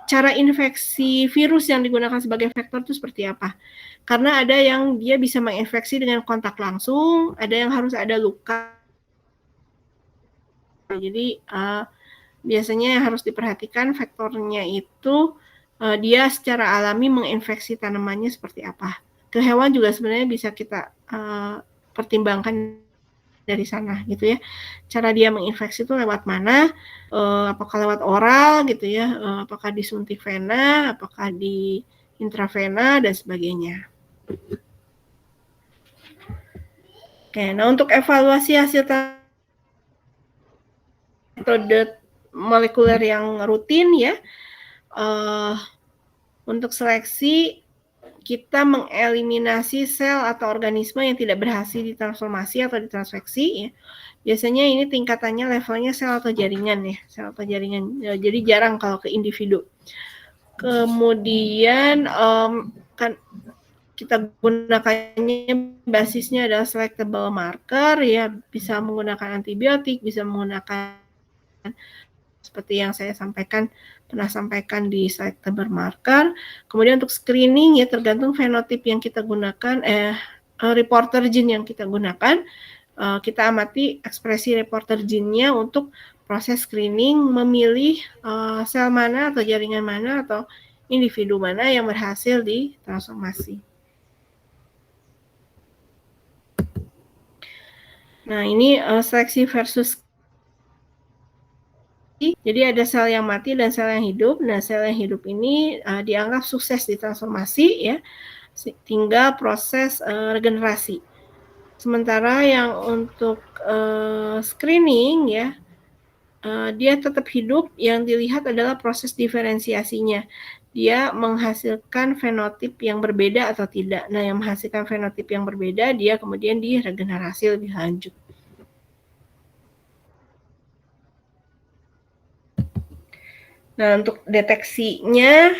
cara infeksi virus yang digunakan sebagai vektor itu seperti apa. Karena ada yang dia bisa menginfeksi dengan kontak langsung, ada yang harus ada luka. Jadi biasanya yang harus diperhatikan vektornya itu dia secara alami menginfeksi tanamannya seperti apa. Ke hewan juga sebenarnya bisa kita pertimbangkan dari sana gitu ya. Cara dia menginfeksi itu lewat mana? Apakah lewat oral gitu ya? Apakah disuntik vena? Apakah di intravena dan sebagainya. Oke, nah untuk evaluasi hasil metode molekuler yang rutin ya, untuk seleksi kita mengeliminasi sel atau organisme yang tidak berhasil ditransformasi atau ditransfeksi ya. Biasanya ini tingkatannya levelnya sel atau jaringan ya, sel atau jaringan. Ya, jadi jarang kalau ke individu. Kemudian kan kita gunakannya basisnya adalah selectable marker ya, bisa menggunakan antibiotik, bisa menggunakan seperti yang saya pernah sampaikan di selectable marker. Kemudian untuk screening ya tergantung fenotip yang kita gunakan, reporter gene yang kita gunakan, kita amati ekspresi reporter gene-nya untuk proses screening, memilih sel mana atau jaringan mana atau individu mana yang berhasil ditransformasi. Nah, ini seleksi versus. Jadi ada sel yang mati dan sel yang hidup. Nah, sel yang hidup ini dianggap sukses ditransformasi ya, tinggal proses regenerasi. Sementara yang untuk screening ya, dia tetap hidup, yang dilihat adalah proses diferensiasinya. Dia menghasilkan fenotip yang berbeda atau tidak. Nah, yang menghasilkan fenotip yang berbeda, dia kemudian diregenerasi lebih lanjut. Nah, untuk deteksinya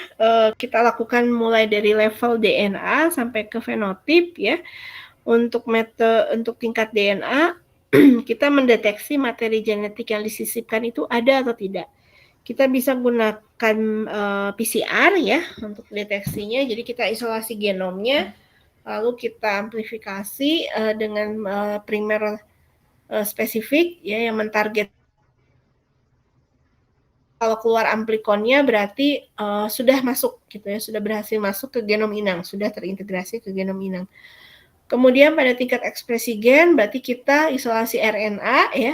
kita lakukan mulai dari level DNA sampai ke fenotip ya. Untuk tingkat DNA, kita mendeteksi materi genetik yang disisipkan itu ada atau tidak. Kita bisa gunakan PCR ya untuk deteksinya. Jadi kita isolasi genomnya, lalu kita amplifikasi dengan primer spesifik ya yang mentarget. Kalau keluar amplikonnya berarti sudah masuk gitu ya, sudah berhasil masuk ke genom inang, sudah terintegrasi ke genom inang. Kemudian pada tingkat ekspresi gen berarti kita isolasi RNA ya,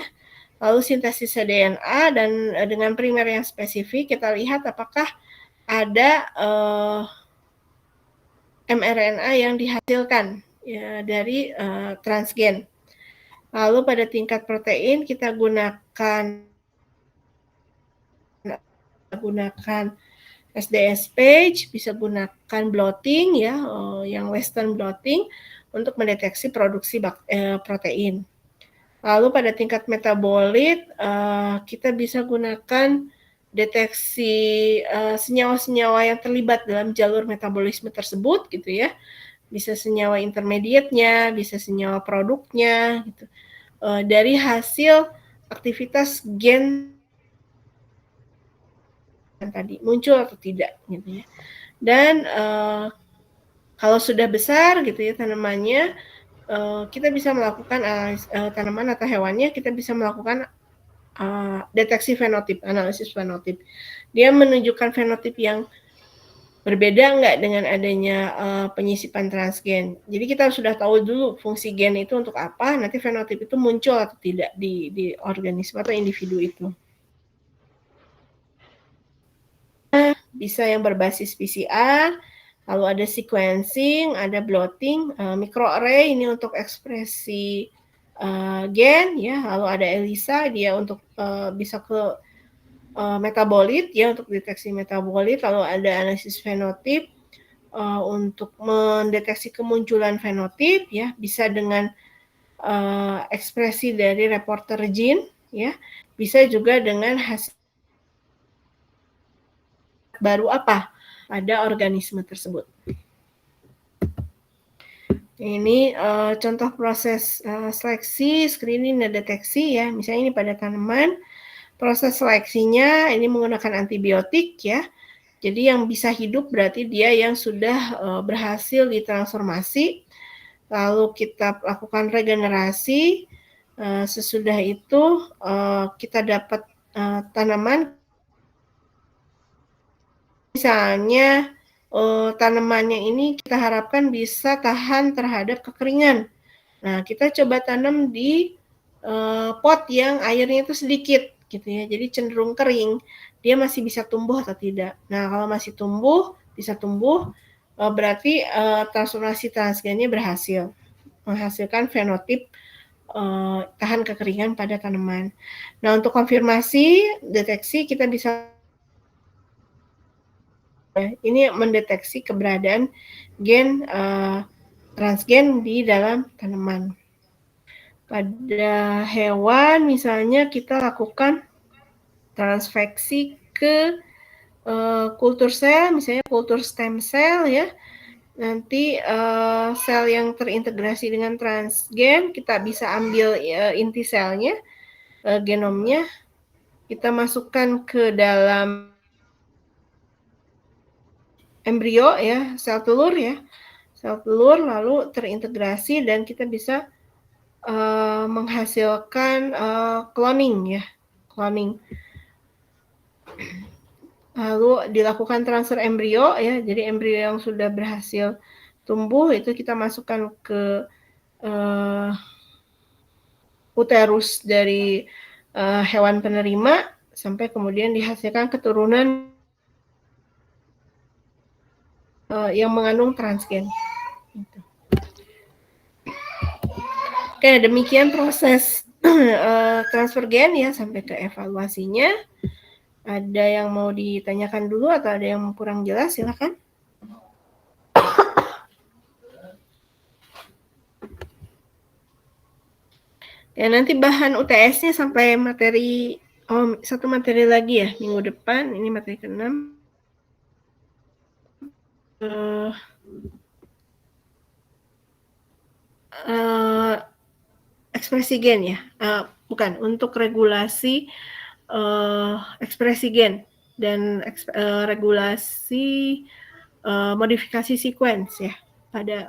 Lalu sintesis DNA dan dengan primer yang spesifik kita lihat apakah ada mRNA yang dihasilkan ya, dari transgen. Lalu pada tingkat protein kita gunakan SDS page, bisa gunakan blotting ya, yang Western blotting untuk mendeteksi produksi protein. Lalu pada tingkat metabolit kita bisa gunakan deteksi senyawa-senyawa yang terlibat dalam jalur metabolisme tersebut gitu ya. Bisa senyawa intermediate-nya, bisa senyawa produknya gitu. Dari hasil aktivitas gen yang tadi muncul atau tidak gitu ya. Dan kalau sudah besar gitu ya tanamannya, kita bisa melakukan tanaman atau hewannya, kita bisa melakukan deteksi fenotip, analisis fenotip. Dia menunjukkan fenotip yang berbeda nggak dengan adanya penyisipan transgen. Jadi kita sudah tahu dulu fungsi gen itu untuk apa, nanti fenotip itu muncul atau tidak di organisme atau individu itu. Bisa yang berbasis PCR, lalu ada sequencing, ada blotting, microarray ini untuk ekspresi gen ya, lalu ada ELISA dia untuk bisa ke metabolit ya untuk deteksi metabolit, lalu ada analisis fenotip untuk mendeteksi kemunculan fenotip ya, bisa dengan ekspresi dari reporter gene ya, bisa juga dengan hasil baru apa pada organisme tersebut. Ini contoh proses seleksi, screening, dan deteksi ya. Misalnya ini pada tanaman, proses seleksinya ini menggunakan antibiotik ya. Jadi yang bisa hidup berarti dia yang sudah berhasil ditransformasi. Lalu kita lakukan regenerasi. Sesudah itu kita dapat tanaman. Misalnya tanamannya ini kita harapkan bisa tahan terhadap kekeringan. Nah, kita coba tanam di pot yang airnya itu sedikit gitu ya. Jadi cenderung kering. Dia masih bisa tumbuh atau tidak. Nah, kalau masih tumbuh, bisa tumbuh, berarti transformasi transgennya berhasil. Menghasilkan fenotip tahan kekeringan pada tanaman. Nah, untuk konfirmasi deteksi kita bisa ini mendeteksi keberadaan gen transgen di dalam tanaman. Pada hewan misalnya kita lakukan transfeksi ke kultur sel, misalnya kultur stem cell ya. Nanti sel yang terintegrasi dengan transgen kita bisa ambil inti selnya, genomnya, kita masukkan ke dalam embrio ya, sel telur ya, sel telur lalu terintegrasi dan kita bisa menghasilkan cloning ya, cloning. Lalu dilakukan transfer embrio ya, jadi embrio yang sudah berhasil tumbuh itu kita masukkan ke uterus dari hewan penerima sampai kemudian dihasilkan keturunan yang mengandung transgen. Gitu. Oke, demikian proses transfer gen ya sampai ke evaluasinya. Ada yang mau ditanyakan dulu atau ada yang kurang jelas? Silakan. Ya, nanti bahan UTS-nya sampai materi, satu materi lagi ya, minggu depan, ini materi ke-6. Ekspresi gen ya, bukan, untuk regulasi ekspresi gen dan regulasi modifikasi sequence ya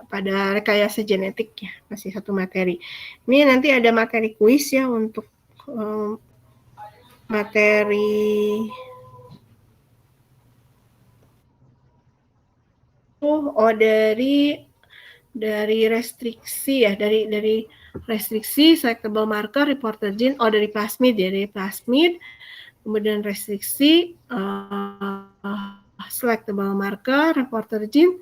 pada rekayasa genetik ya, masih satu materi. Ini nanti ada materi kuis ya untuk materi dari restriksi ya, dari restriksi, selectable marker, reporter gene, dari plasmid ya, dari plasmid, kemudian restriksi, selectable marker, reporter gene,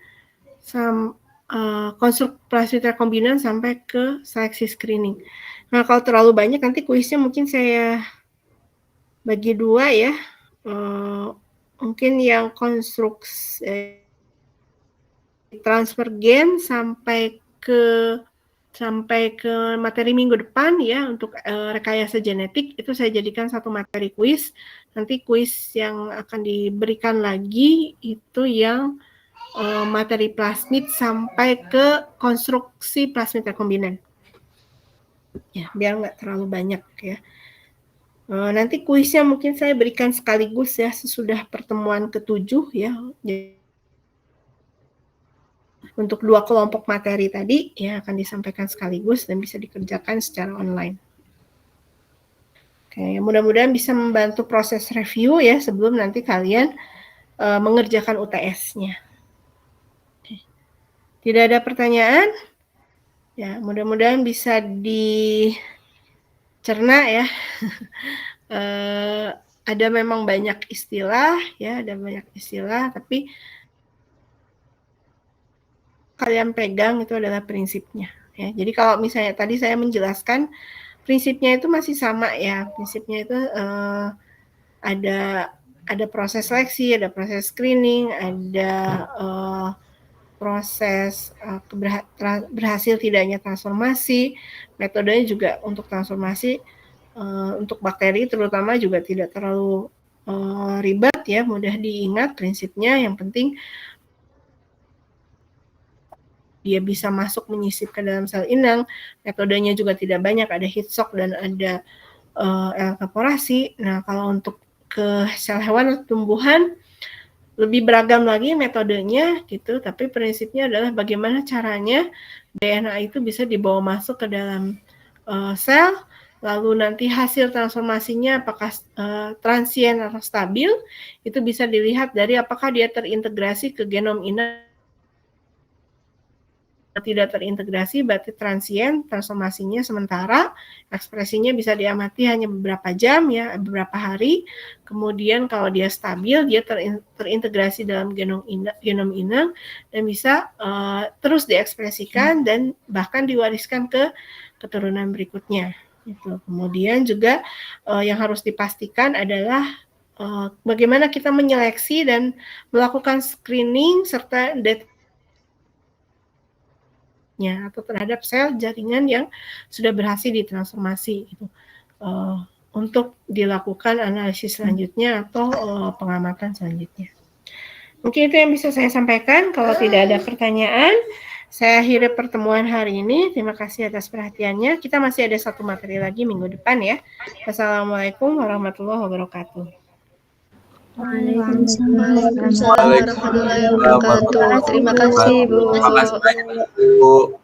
konstruk plasmid rekombinan sampai ke seleksi screening. Nah, kalau terlalu banyak nanti kuisnya mungkin saya bagi dua ya. Mungkin yang konstruksi transfer gen sampai ke materi minggu depan ya untuk rekayasa genetik itu saya jadikan satu materi kuis. Nanti kuis yang akan diberikan lagi itu yang materi plasmid sampai ke konstruksi plasmid rekombinan. Ya, biar nggak terlalu banyak ya. Nanti kuisnya mungkin saya berikan sekaligus ya sesudah pertemuan ke-7 ya. Untuk dua kelompok materi tadi ya akan disampaikan sekaligus dan bisa dikerjakan secara online. Oke, mudah-mudahan bisa membantu proses review ya sebelum nanti kalian mengerjakan UTS-nya. Tidak ada pertanyaan? Ya, mudah-mudahan bisa dicerna ya. Ada memang banyak istilah ya, tapi kalian pegang itu adalah prinsipnya ya. Jadi kalau misalnya tadi saya menjelaskan prinsipnya itu masih sama ya. Prinsipnya itu ada proses seleksi, ada proses screening, ada proses berhasil tidaknya transformasi. Metodenya juga untuk transformasi untuk bakteri terutama juga tidak terlalu ribet ya, mudah diingat prinsipnya. Yang penting dia bisa masuk menyisip ke dalam sel inang. Metodenya juga tidak banyak, ada heat shock dan ada evaporasi. Nah, kalau untuk ke sel hewan atau tumbuhan lebih beragam lagi metodenya gitu, tapi prinsipnya adalah bagaimana caranya DNA itu bisa dibawa masuk ke dalam sel, lalu nanti hasil transformasinya apakah transient atau stabil, itu bisa dilihat dari apakah dia terintegrasi ke genom inang. Tidak terintegrasi berarti transient, transformasinya sementara, ekspresinya bisa diamati hanya beberapa jam ya, beberapa hari. Kemudian kalau dia stabil, dia terintegrasi dalam genom inang dan bisa terus diekspresikan dan bahkan diwariskan ke keturunan berikutnya. Gitu. Kemudian juga yang harus dipastikan adalah bagaimana kita menyeleksi dan melakukan screening serta atau terhadap sel jaringan yang sudah berhasil ditransformasi gitu, untuk dilakukan analisis selanjutnya atau pengamatan selanjutnya. Mungkin itu yang bisa saya sampaikan. Kalau tidak ada pertanyaan, saya akhiri pertemuan hari ini. Terima kasih atas perhatiannya. Kita masih ada satu materi lagi minggu depan ya. Wassalamualaikum warahmatullahi wabarakatuh. Waalaikumsalam warahmatullahi wabarakatuh. Terima kasih, Bu. Terima kasih, Bu.